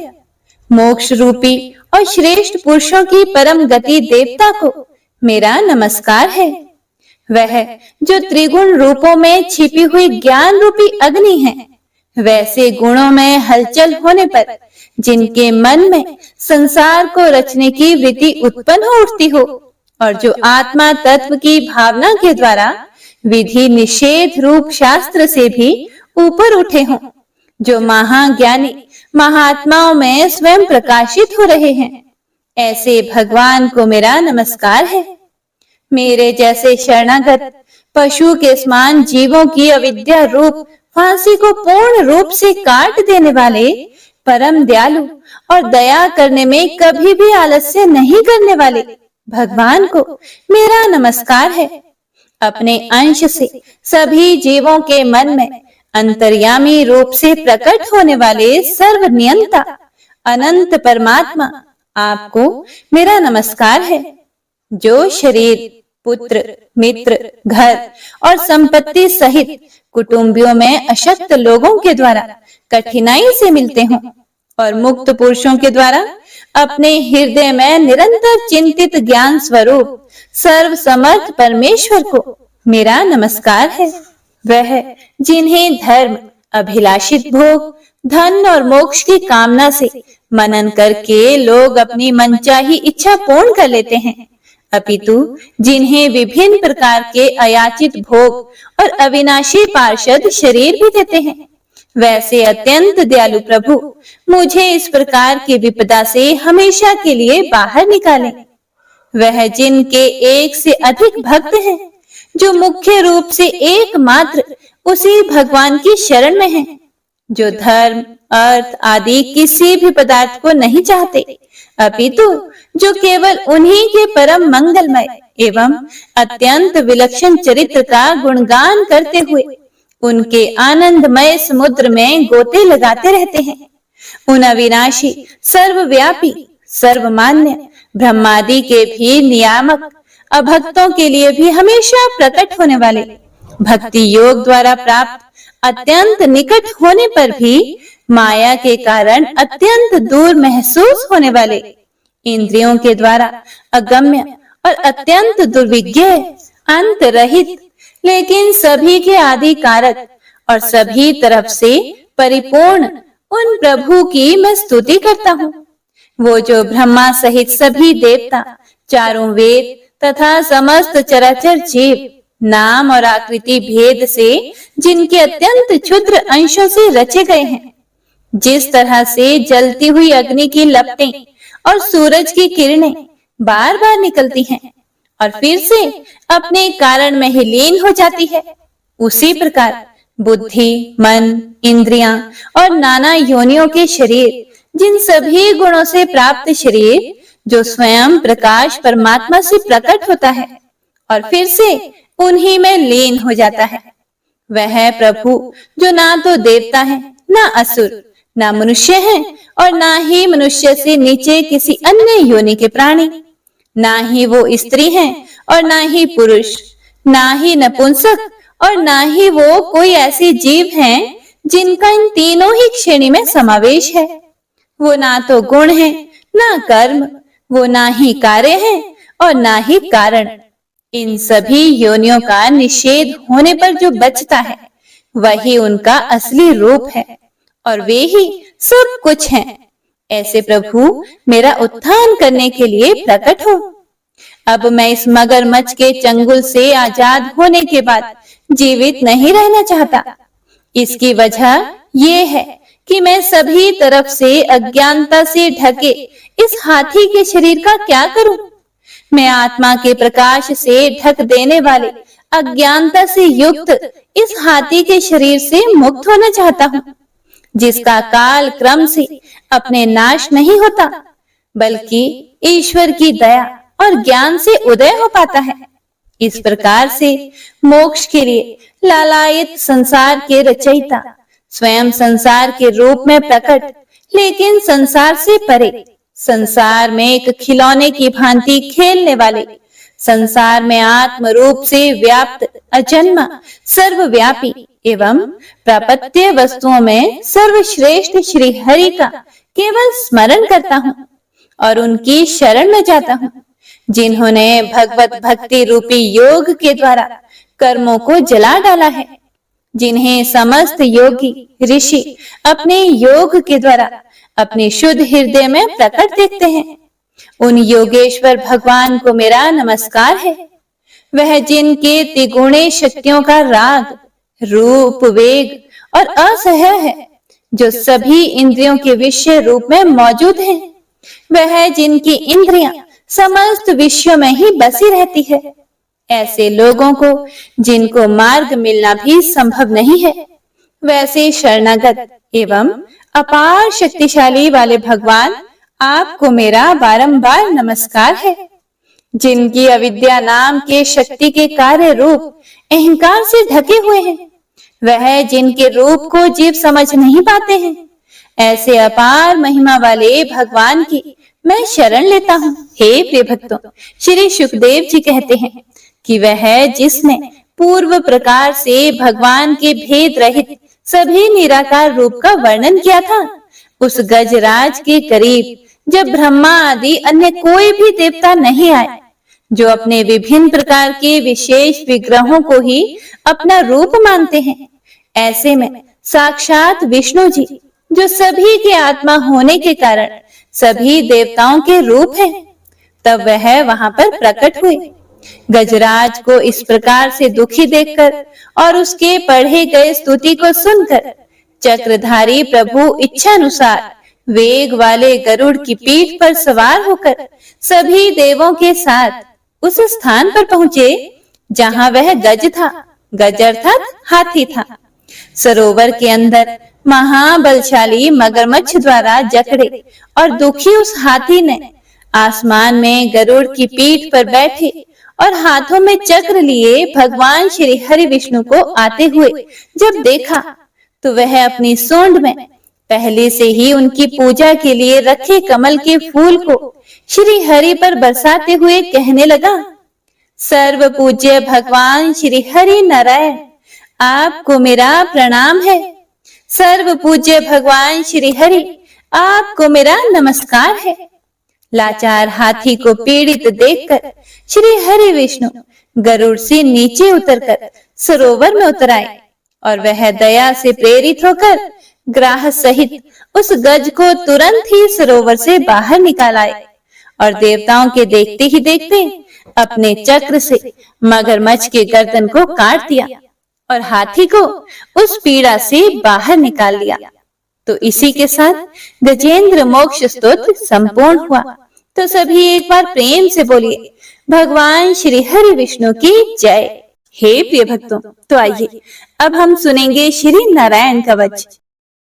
मोक्ष रूपी और श्रेष्ठ पुरुषों की परम गति देवता को मेरा नमस्कार है। वह जो त्रिगुण रूपों में छिपी हुई ज्ञान रूपी अग्नि है, वैसे गुणों में हलचल होने पर जिनके मन में संसार को रचने की वृत्ति उत्पन्न हो उठती हो और जो आत्मा तत्व की भावना के द्वारा विधि निषेध रूप शास्त्र से भी ऊपर उठे हों, जो महाज्ञानी महात्माओं में स्वयं प्रकाशित हो रहे हैं, ऐसे भगवान को मेरा नमस्कार है। मेरे जैसे शरणागत पशु के समान जीवों की अविद्या रूप फांसी को पूर्ण रूप से काट देने वाले परम दयालु और दया करने में कभी भी आलस्य नहीं करने वाले भगवान को मेरा नमस्कार है। अपने अंश से सभी जीवों के मन में अंतर्यामी रूप से प्रकट होने वाले सर्वनियंता अनंत परमात्मा आपको मेरा नमस्कार है। जो शरीर, पुत्र, मित्र, घर और संपत्ति सहित कुटुंबियों में अशक्त लोगों के द्वारा कठिनाई से मिलते हों और मुक्त पुरुषों के द्वारा अपने हृदय में निरंतर चिंतित ज्ञान स्वरूप सर्व समर्थ परमेश्वर को मेरा नमस्कार है। वह जिन्हें धर्म, अभिलाषित भोग, धन और मोक्ष की कामना से मनन करके लोग अपनी मनचाही इच्छा पूर्ण कर लेते हैं, अपितु जिन्हें विभिन्न प्रकार के अयाचित भोग और अविनाशी पार्षद शरीर भी देते हैं, वैसे अत्यंत दयालु प्रभु मुझे इस प्रकार की विपदा से हमेशा के लिए बाहर निकालें। वह जिनके एक से अधिक भक्त हैं, जो मुख्य रूप से एकमात्र उसी भगवान की शरण में हैं, जो धर्म, अर्थ आदि किसी भी पदार्थ को नहीं चाहते, अपितु जो केवल उन्हीं के परम मंगलमय एवं अत्यंत विलक्षण चरित्र का गुणगान करते हुए उनके आनंदमय समुद्र में गोते लगाते रहते हैं। उन अविनाशी, सर्वव्यापी, सर्वमान्य ब्रह्मादि के भी नियामक, अभक्तों के लिए भी हमेशा प्रकट होने वाले, भक्ति योग द्वारा प्राप्त अत्यंत निकट होने पर भी माया के कारण अत्यंत दूर महसूस होने वाले, इंद्रियों के द्वारा अगम्य और अत्यंत दुर्विज्ञ, अंत रहित लेकिन सभी के आदि कारक और सभी तरफ से परिपूर्ण उन प्रभु की मैं स्तुति करता हूँ। वो जो ब्रह्मा सहित सभी देवता, चारों वेद तथा समस्त चराचर जीव नाम और आकृति भेद से जिनके अत्यंत क्षुद्र अंशों से रचे गए हैं, जिस तरह से जलती हुई अग्नि की लपटें और सूरज की किरणें बार बार निकलती हैं और फिर से अपने कारण में ही लीन हो जाती है, उसी प्रकार बुद्धि, मन, इंद्रियां और नाना योनियों के शरीर, जिन सभी गुणों से प्राप्त शरीर जो स्वयं प्रकाश परमात्मा से प्रकट होता है और फिर से उन्हीं में लीन हो जाता है, वह प्रभु जो ना तो देवता है, ना असुर, ना मनुष्य है और ना ही मनुष्य से नीचे किसी अन्य योनि के प्राणी, ना ही वो स्त्री हैं और ना ही पुरुष, ना ही नपुंसक और ना ही वो कोई ऐसे जीव हैं जिनका इन तीनों ही श्रेणी में समावेश है। वो ना तो गुण है, ना कर्म, वो ना ही कार्य है और ना ही कारण। इन सभी योनियों का निषेध होने पर जो बचता है, वही उनका असली रूप है और वे ही सब कुछ हैं। ऐसे प्रभु मेरा उत्थान करने के लिए प्रकट हो। अब मैं इस मगरमच्छ के चंगुल से आजाद होने के बाद जीवित नहीं रहना चाहता। इसकी वजह ये है कि मैं सभी तरफ से अज्ञानता से ढके इस हाथी के शरीर का क्या करूं? मैं आत्मा के प्रकाश से ढक देने वाले अज्ञानता से युक्त इस हाथी के शरीर से मुक्त होना चाहता हूं, जिसका काल क्रम से अपने नाश नहीं होता, बल्कि ईश्वर की दया और ज्ञान से उदय हो पाता है। इस प्रकार से मोक्ष के लिए लालायित संसार के रचयिता स्वयं संसार के रूप में प्रकट, लेकिन संसार से परे, संसार में एक खिलौने की भांति खेलने वाले, संसार में आत्म रूप से व्याप्त, अजन्मा, सर्वव्यापी एवं प्रापत्य वस्तुओं में सर्वश्रेष्ठ श्री हरि का केवल स्मरण करता हूँ और उनकी शरण में जाता हूँ, जिन्होंने भगवत भक्ति रूपी योग के द्वारा कर्मों को जला डाला है, जिन्हें समस्त योगी ऋषि अपने योग के द्वारा अपने शुद्ध हृदय में प्रकट देखते हैं। उन योगेश्वर भगवान को मेरा नमस्कार है। वह जिनके त्रिगुणे शक्तियों का राग, रूप, वेग और असह्य है, जो सभी इंद्रियों के विषय रूप में मौजूद हैं। वह जिनकी इंद्रियां समस्त विषयों में ही बसी रहती है। ऐसे लोगों को जिनको मार्ग मिलना भी संभव नहीं है, वैसे शरणागत एवं अपार शक्तिशाली वाले भगवान, आपको मेरा बारंबार नमस्कार है। जिनकी अविद्या नाम के शक्ति के कार्य रूप अहंकार से ढके हुए हैं, वह जिनके रूप को जीव समझ नहीं पाते हैं, ऐसे अपार महिमा वाले भगवान की मैं शरण लेता हूँ। हे प्रिय भक्तों, श्री सुखदेव जी कहते हैं कि वह जिसने पूर्व प्रकार से भगवान के भेद रहित सभी निराकार रूप का वर्णन किया था, उस गजराज के करीब जब ब्रह्मा आदि अन्य कोई भी देवता नहीं आए, जो अपने विभिन्न प्रकार के विशेष विग्रहों को ही अपना रूप मानते हैं, ऐसे में साक्षात विष्णु जी, जो सभी के आत्मा होने के कारण सभी देवताओं के रूप हैं, तब वह वहां पर प्रकट हुए। गजराज को इस प्रकार से दुखी देखकर और उसके पढ़े गए स्तुति को सुनकर चक्रधारी प्रभु इच्छानुसार वेग वाले गरुड़ की पीठ पर सवार होकर सभी देवों के साथ उस स्थान पर पहुंचे जहां वह गज था। गज अर्थात हाथी था। सरोवर के अंदर महाबलशाली मगरमच्छ द्वारा जकड़े और दुखी उस हाथी ने आसमान में गरुड़ की पीठ पर बैठे और हाथों में चक्र लिए भगवान श्री हरि विष्णु को आते हुए जब देखा, तो वह अपनी सूंड में पहले से ही उनकी पूजा के लिए रखे कमल के फूल को श्री हरि पर बरसाते हुए कहने लगा, सर्व पूज्य भगवान श्री हरि नारायण, आपको मेरा प्रणाम है। सर्व पूज्य भगवान श्री हरि, आपको मेरा नमस्कार है। लाचार हाथी को पीड़ित देखकर श्री हरि विष्णु गरुड़ से नीचे उतरकर सरोवर में उतर आए और वह दया से प्रेरित होकर ग्राह सहित उस गज को तुरंत ही सरोवर से बाहर निकाल आए और देवताओं के देखते ही देखते अपने चक्र से मगरमच्छ के गर्दन को काट दिया और हाथी को उस पीड़ा से बाहर निकाल लिया। तो इसी के साथ गजेंद्र मोक्ष स्तोत्र संपूर्ण हुआ। तो सभी एक बार प्रेम से बोलिए, भगवान श्री हरि विष्णु की जय। हे प्रिय भक्तों, तो आइए अब हम सुनेंगे श्री नारायण कवच।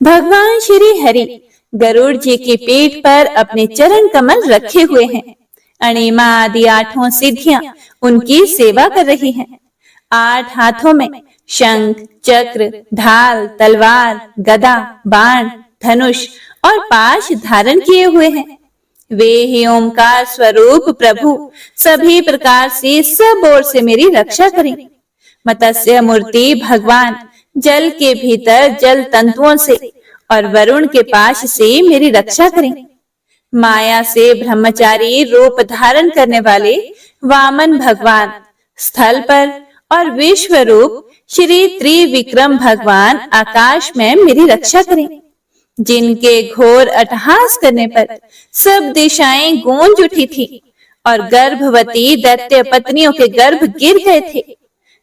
भगवान श्री हरि गरुड़ जी की पीठ पर अपने चरण कमल रखे हुए हैं। अणिमा आदि 8 सिद्धियां उनकी सेवा कर रही हैं। 8 हाथों में शंख, चक्र, ढाल, तलवार, गदा, बाण, धनुष और पाश धारण किए हुए हैं। वे ही ओमकार स्वरूप प्रभु सभी प्रकार से सब ओर से मेरी रक्षा करें। मत्स्य मूर्ति भगवान जल के भीतर जल तंतुओं से और वरुण के पाश से मेरी रक्षा करें। माया से ब्रह्मचारी रूप धारण करने वाले वामन भगवान स्थल पर और विश्व रूप श्री त्रिविक्रम भगवान आकाश में मेरी रक्षा करें। जिनके घोर अट्टहास करने पर सब दिशाएं गूंज उठी थी और गर्भवती दैत्य पत्नियों के गर्भ गिर गए थे।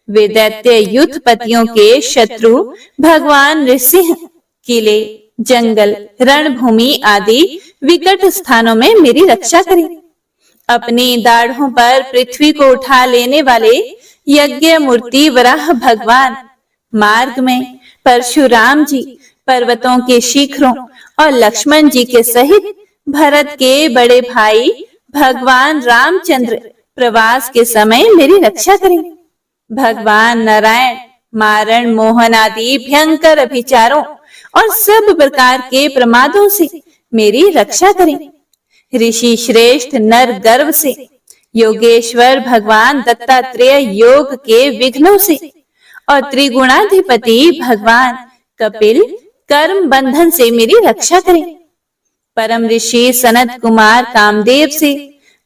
वे दैत्य युद्ध पतियों के शत्रु भगवान नृसिंह किले, जंगल, रणभूमि आदि विकट स्थानों में मेरी रक्षा करें। अपनी दाढ़ों पर पृथ्वी को उठा लेने वाले यज्ञ मूर्ति वराह भगवान मार्ग में परशुराम जी पर्वतों के शिखरों और लक्ष्मण जी के सहित भरत के बड़े भाई भगवान रामचंद्र प्रवास के समय मेरी रक्षा करें। भगवान नारायण मारण मोहन आदि भयंकर अभिचारों और सब प्रकार के प्रमादों से मेरी रक्षा करें। ऋषि श्रेष्ठ नर गर्व से, योगेश्वर भगवान दत्तात्रेय योग के विघ्नों से और त्रिगुणाधिपति भगवान कपिल कर्म बंधन से मेरी रक्षा करें। परम ऋषि सनत कुमार कामदेव से,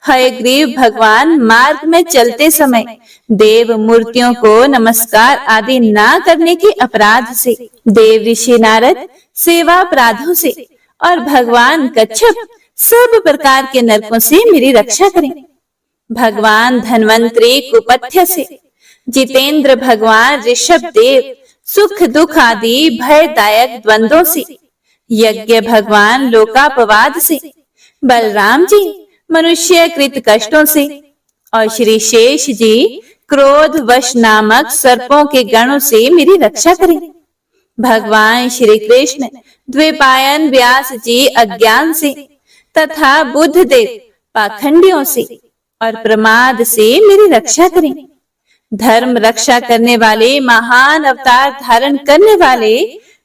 हयग्रीव भगवान मार्ग में चलते समय देव मूर्तियों को नमस्कार आदि ना करने के अपराध से, देव ऋषि नारद सेवा अपराधों से और भगवान कच्छप सब प्रकार के नरकों से मेरी रक्षा करें। भगवान धन्वंतरी कुपथ्य से, जितेंद्र भगवान ऋषभ देव सुख दुख आदि भयदायक द्वंद्वों से, यज्ञ भगवान लोकापवाद से, बलराम जी मनुष्य कृत कष्टों से और श्री शेष जी क्रोध वश नामक सर्पों के गणों से मेरी रक्षा करें। भगवान श्री कृष्ण द्विपायन व्यास जी अज्ञान से तथा बुद्ध देव पाखंडियों से और प्रमाद से मेरी रक्षा करें। धर्म रक्षा करने वाले महान अवतार धारण करने वाले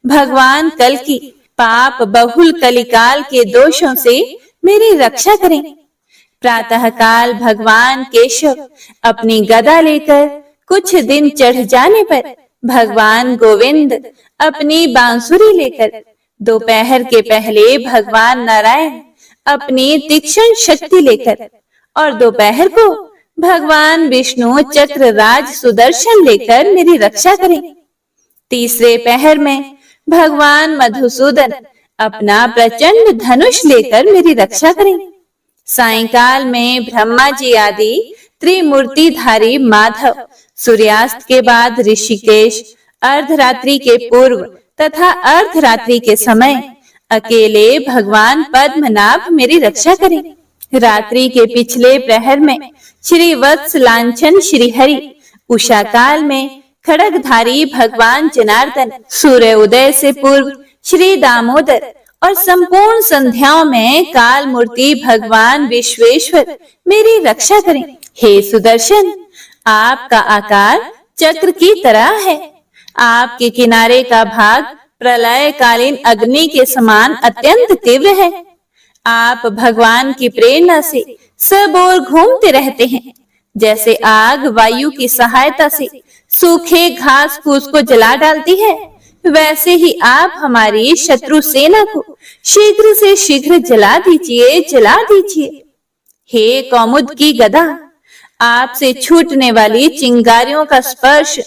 भगवान कल की पाप बहुल कलिकाल के दोषों से मेरी रक्षा करें। प्रातः काल भगवान केशव अपनी गदा लेकर कुछ दिन चढ़ जाने पर भगवान गोविंद अपनी बांसुरी लेकर, दोपहर के पहले भगवान नारायण अपनी तीक्ष्ण शक्ति लेकर और दोपहर को भगवान विष्णु चक्र राज सुदर्शन लेकर मेरी रक्षा करें। तीसरे पहर में भगवान मधुसूदन अपना प्रचंड धनुष लेकर मेरी रक्षा करें। सायंकाल में ब्रह्मा जी आदि त्रिमूर्तिधारी माधव, सूर्यास्त के बाद ऋषिकेश, अर्धरात्रि के पूर्व तथा अर्धरात्रि के समय अकेले भगवान पद्मनाभ मेरी रक्षा करें। रात्रि के पिछले प्रहर में श्री वत्स लांछन श्री हरि, उषा काल में खड़गधारी भगवान जनार्दन, सूर्य उदय से पूर्व श्री दामोदर और संपूर्ण संध्याओं में काल मूर्ति भगवान विश्वेश्वर मेरी रक्षा करें। हे सुदर्शन, आपका आकार चक्र की तरह है। आपके किनारे का भाग प्रलय कालीन अग्नि के समान अत्यंत तीव्र है। आप भगवान की प्रेरणा से सब ओर घूमते रहते हैं। जैसे आग वायु की सहायता से सूखे घास फूस को जला डालती है, वैसे ही आप हमारी शत्रु सेना को शीघ्र से शीघ्र जला दीजिए, जला दीजिए। हे कौमुद की गदा, आपसे छूटने वाली चिंगारियों का स्पर्श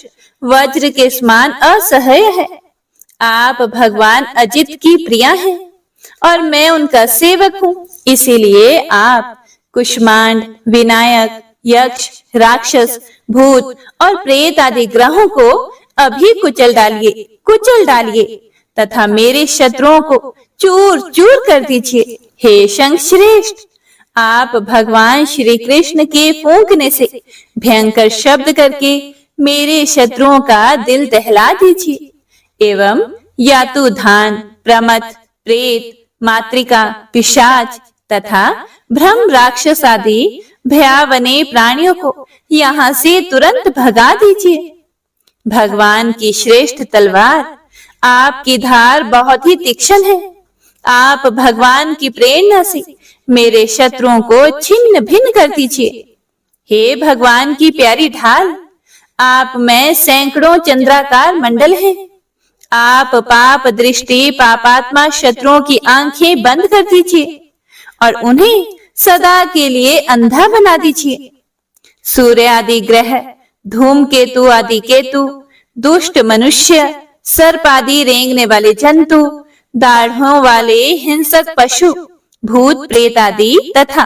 वज्र के समान असह्य है। आप भगवान अजित की प्रिया हैं और मैं उनका सेवक हूँ। इसीलिए आप कुष्मांड, विनायक, यक्ष, राक्षस, भूत और प्रेत आदि ग्रहों को अभी कुचल डालिए तथा मेरे शत्रुओं को चूर चूर कर दीजिए। हे शंख श्रेष्ठ, आप भगवान श्री कृष्ण के फूंकने से भयंकर शब्द करके मेरे शत्रुओं का दिल दहला दीजिए एवं यातुधान, प्रमथ, प्रेत, मातृका, पिशाच तथा भ्रम राक्षस आदि भयावने प्राणियों को यहाँ से तुरंत भगा दीजिए। भगवान की श्रेष्ठ तलवार, आपकी धार बहुत ही तीक्ष्ण है। आप भगवान की प्रेरणा से मेरे शत्रुओं को छिन्न भिन्न कर दीजिए। हे भगवान की प्यारी ढाल, आप में सैकड़ों चंद्राकार मंडल हैं। आप पाप दृष्टि पापात्मा शत्रुओं की आंखें बंद कर दीजिए और उन्हें सदा के लिए अंधा बना दीजिए। सूर्य आदि ग्रह, धूमकेतु आदि केतु, दुष्ट मनुष्य, सर्प आदि रेंगने वाले जंतु, दाढ़ों वाले हिंसक पशु, भूत प्रेत आदि तथा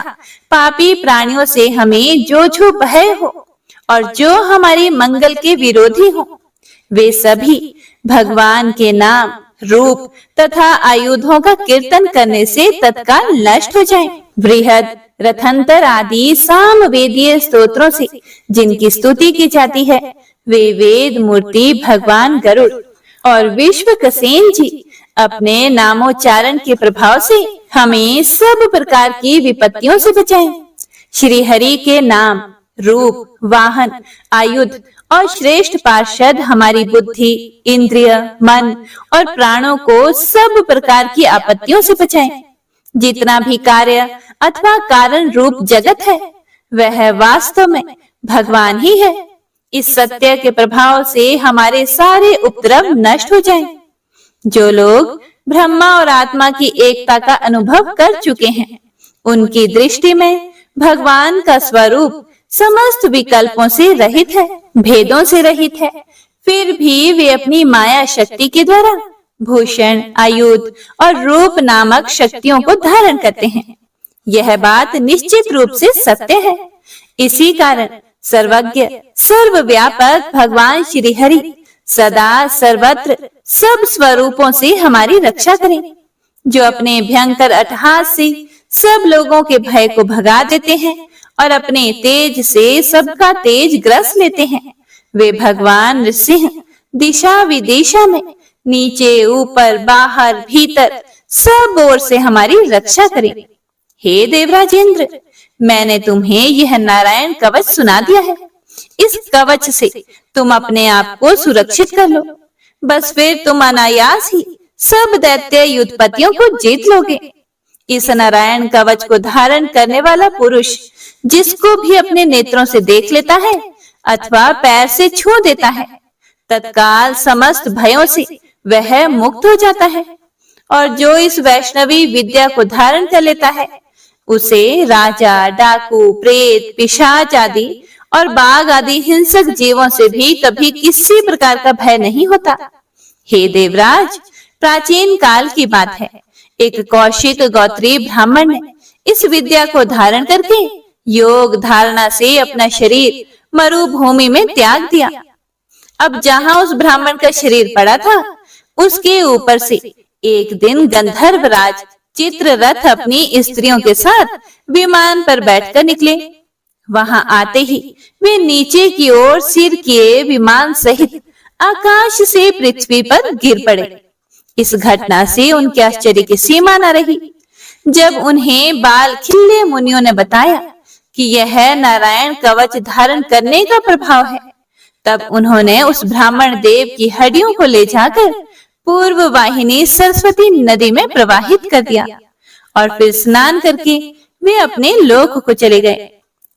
पापी प्राणियों से हमें जो जो भय हो और जो हमारे मंगल के विरोधी हो, वे सभी भगवान के नाम, रूप तथा आयुधों का कीर्तन करने से तत्काल नष्ट हो जाएं। बृहद, रथंतर आदि सामवेदीय स्तोत्रों से जिनकी स्तुति की जाती है, वे वेद मूर्ति भगवान गरुड़ और विश्वक्सेन जी अपने नामोच्चारण के प्रभाव से हमें सब प्रकार की विपत्तियों से बचाएं। श्री हरि के नाम, रूप, वाहन, आयुध और श्रेष्ठ पार्षद हमारी बुद्धि, इंद्रिय, मन और प्राणों को सब प्रकार की आपत्तियों से बचाएं। जितना भी कार्य अथवा कारण रूप जगत है वह वास्तव में भगवान ही है। इस सत्य के प्रभाव से हमारे सारे उपद्रव नष्ट हो जाएं। जो लोग ब्रह्मा और आत्मा की एकता का अनुभव कर चुके हैं, उनकी दृष्टि में भगवान का स्वरूप समस्त विकल्पों से रहित है, भेदों से रहित है। फिर भी वे अपनी माया शक्ति के द्वारा भूषण, आयुध और रूप नामक शक्तियों को धारण करते हैं। यह बात निश्चित रूप से सत्य है। इसी कारण सर्वज्ञ, सर्वव्यापक भगवान श्री हरि सदा सर्वत्र सब स्वरूपों से हमारी रक्षा करें। जो अपने भयंकर अट्टहास से सब लोगों के भय को भगा देते हैं और अपने तेज से सबका तेज ग्रस लेते हैं, वे भगवान नृसिंह दिशा विदिशा में नीचे, ऊपर, बाहर, भीतर सब ओर से हमारी रक्षा करें। हे देवराजेंद्र, मैंने तुम्हें यह नारायण कवच सुना दिया है। इस कवच से तुम अपने आप को सुरक्षित कर लो। बस फिर तुम अनायास ही सब दैत्य युद्धपतियों को जीत लोगे। इस नारायण कवच को धारण करने वाला पुरुष जिसको भी अपने नेत्रों से देख लेता है अथवा पैर से छू देता है, तत्काल समस्त भयों से वह मुक्त हो जाता है। और जो इस वैष्णवी विद्या को धारण कर लेता है, उसे राजा, डाकू, प्रेत, पिशाच आदि और बाघ आदि हिंसक जीवों से भी कभी किसी प्रकार का भय नहीं होता। हे देवराज, प्राचीन काल की बात है, एक कौशिक गोत्रीय ब्राह्मण ने इस विद्या को धारण करके योग धारणा से अपना शरीर मरुभूमि में त्याग दिया। अब जहां उस ब्राह्मण का शरीर पड़ा था, उसके ऊपर से एक दिन गंधर्वराज चित्ररथ अपनी स्त्रियों के साथ विमान पर बैठकर निकले। वहां आते ही वे नीचे की ओर सिर किए विमान सहित आकाश से पृथ्वी पर गिर पड़े। इस घटना से उनके आश्चर्य की सीमा न रही। जब उन्हें बाल खिल्ले मुनियों ने बताया कि यह नारायण कवच धारण करने का प्रभाव है, तब उन्होंने उस ब्राह्मण देव की हड्डियों को ले जाकर पूर्व वाहिनी सरस्वती नदी में प्रवाहित कर दिया और फिर स्नान करके वे अपने लोक को चले गए।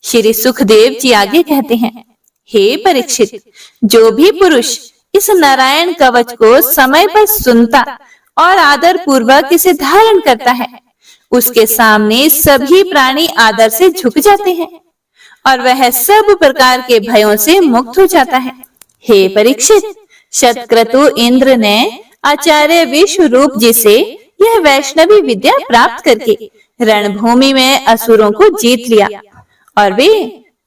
श्री सुखदेव जी आगे कहते हैं, हे परीक्षित, जो भी पुरुष इस नारायण कवच को समय पर सुनता और आदर पूर्वक इसे धारण करता है, उसके सामने सभी प्राणी आदर से झुक जाते हैं और वह सब प्रकार के भयों से मुक्त हो जाता है। हे परीक्षित, शतक्रतु इंद्र ने आचार्य विश्वरूप जी से यह वैष्णवी विद्या प्राप्त करके रणभूमि में असुरों को जीत लिया और वे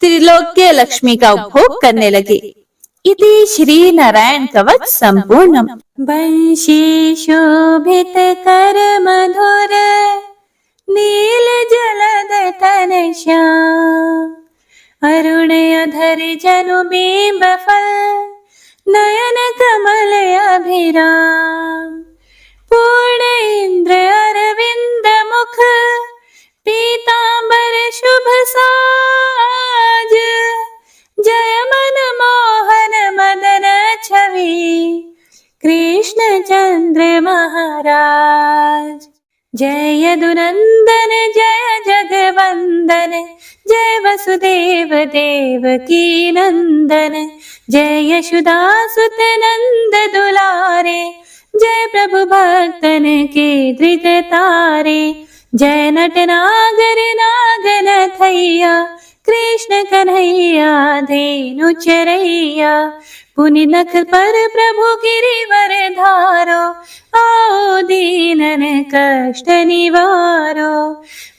त्रिलोक्य लक्ष्मी का उपभोग करने लगे। इति श्री नारायण कवच संपूर्णम। वंशी शोभित कर मधुर नील जलद तन श्याम, अरुण अधर जनु बिंब फल नयन कमल अभिराम, पूर्ण इंद्र अरविंद मुख पीतांबर शुभ साज, जय मन मोहन मदन छवि कृष्ण चंद्र महाराज। जय यदुनंदन जय जगवंदन, जय वसुदेव देवकी नंदन, जय यशोदासुत नंद दुलारे, जय प्रभु भक्तन के धृत तारे, जय नट नागर नागन थैया कृष्ण कन्हैया धेनु चरैया, पुनि नख पर प्रभु गिरिवर धारो, आओ दीनन कष्ट निवारो,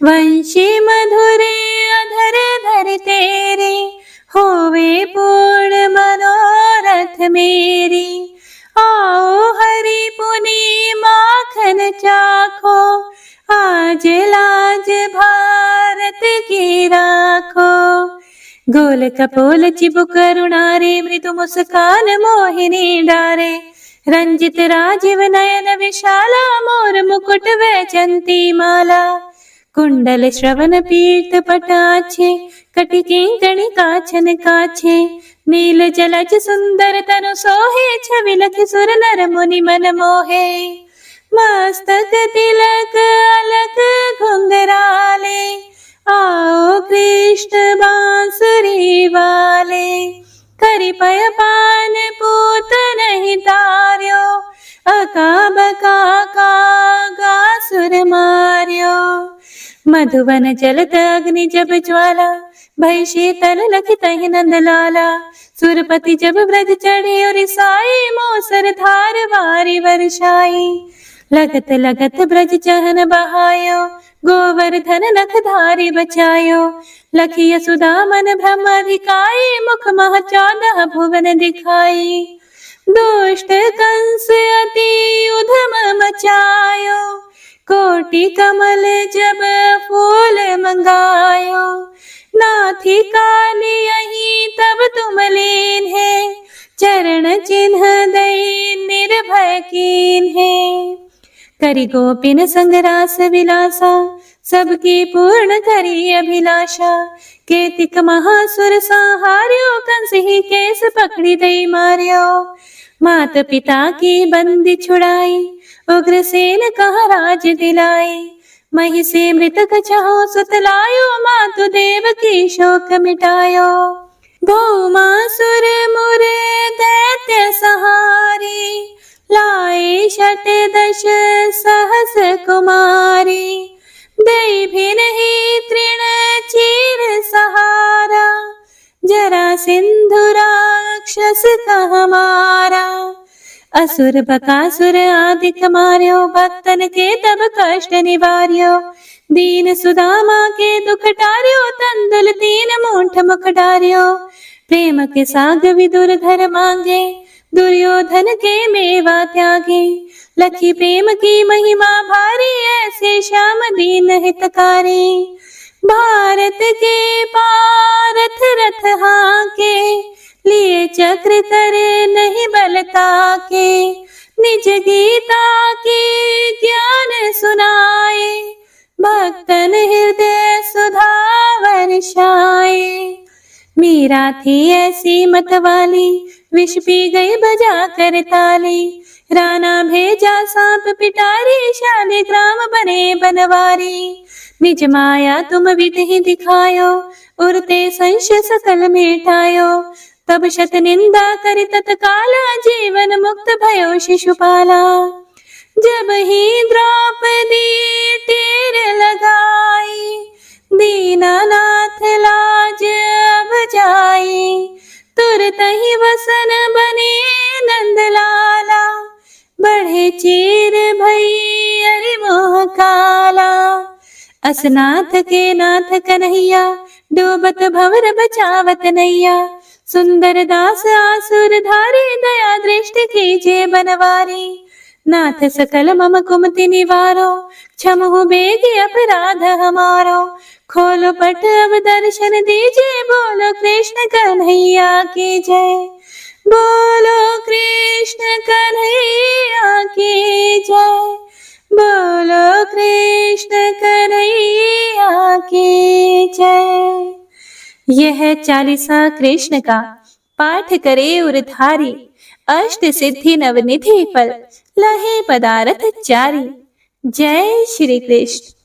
वंशी मधुरे अधर धर तेरे, होवे पूर्ण मनोरथ मेरी, आओ हरि पुनि माखन चाखो, आज लाज भारत की राखो, गोल कपोल चिबुक करुणारे, मृदु मुस्कान मोहिनी डारे, रंजित राजीव नयन विशाला, मोर मुकुट वैजंती माला, कुंडल श्रवण पीठ पटाछे, कटि किंकणी काछन काछे, नील जलज सुंदर तनु सोहे, छवि लखि सुर नर मुनि मन मोहे। मस्तक तिलक अलक घुंघराले, आओ कृष्ण बांसुरी वाले। करि पय पान पूत नहीं तार्यो, अका बका का सुर मार्यो। मधुवन जलत अग्नि जब ज्वाला, भई शीतल लखि तहि नंद लाला। सुरपति जब ब्रज चढ़े और साई, मोसर धार वारी वर्षाई। लगत लगत ब्रज चहन बहायो, गोवर्धन नख धारी बचायो। लखि यशोदा मन ब्रह्म अधिकाई, मुख मह 14 भुवन दिखाई। दुष्ट कंस अति उधम मचायो, कोटि कमल जब फूल मंगायो। नाथी काली यही तब तुम लीन है, चरण चिन्ह दई निर्भय कीन है। करि गोपिन संग रास विलासा, सबकी पूर्ण करी अभिलाषा। केतिक महासुर संहार्यो, कंस ही केस पकड़ी दई मार्यो। मात पिता की बंदी छुड़ाई, उग्रसेन कहा राज दिलाई। मही से मृतक छहो सुत लायो, मातु देव की शोक मिटायो। भौमासुर मुर दैत्य सहारी, लाए 68 सहस कुमारी। दई भी नहीं तृण चीर सहारा, जरा सिंधु राक्षस कह मारा। असुर बकासुर आदिक मार्यो, भक्तन के तब कष्ट निवार्यो। दीन सुदामा के दुख टार्यो, तंदुल 3 मूठ मुख डार्यो। प्रेम के साग विदुर घर मांगे, दुर्योधन के मेवा त्यागे। लखी प्रेम की महिमा भारी, ऐसे श्याम दीन हितकारी। भारत के पारथ रथ हाके, लिए चक्र करे नहीं बलता के। निज गीता के ज्ञान सुनाए, भक्तन हृदय सुधा वर्षाए। मीरा थी ऐसी मतवाली, विष पी गई बजा कर ताली। राणा भेजा सांप पिटारी, शालिग्राम बने बनवारी। निज माया तुम विधि दिखायो, उरते संशय सकल मिटायो। तब शत निंदा करि तत्काला, जीवन मुक्त भयो शिशुपाला। जब ही द्रौपदी टेर लगाई, दीनानाथ लाज अब जाई। तुरत ही वसन बने नंदलाला, बढ़े चीर भई अरि मोह काला। असनाथ के नाथ कन्हैया, डूबत भंवर बचावत नैया। सुंदर दास आसुर धारी, दया दृष्टि कीजिए बनवारी। नाथ सकल मम कुमति निवारो, क्षमहु बेगी अपराध हमारो। खोलो पट अब दर्शन दीजिए, बोलो कृष्ण कन्हैया की जय। बोलो कृष्ण कन्हैया की जय। बोलो कृष्ण कन्हैया की जय। यह 40वां कृष्ण का पाठ करे उरधारी, अष्ट सिद्धि नवनिधि फल लहे पदारथ चारी। जय श्री कृष्ण।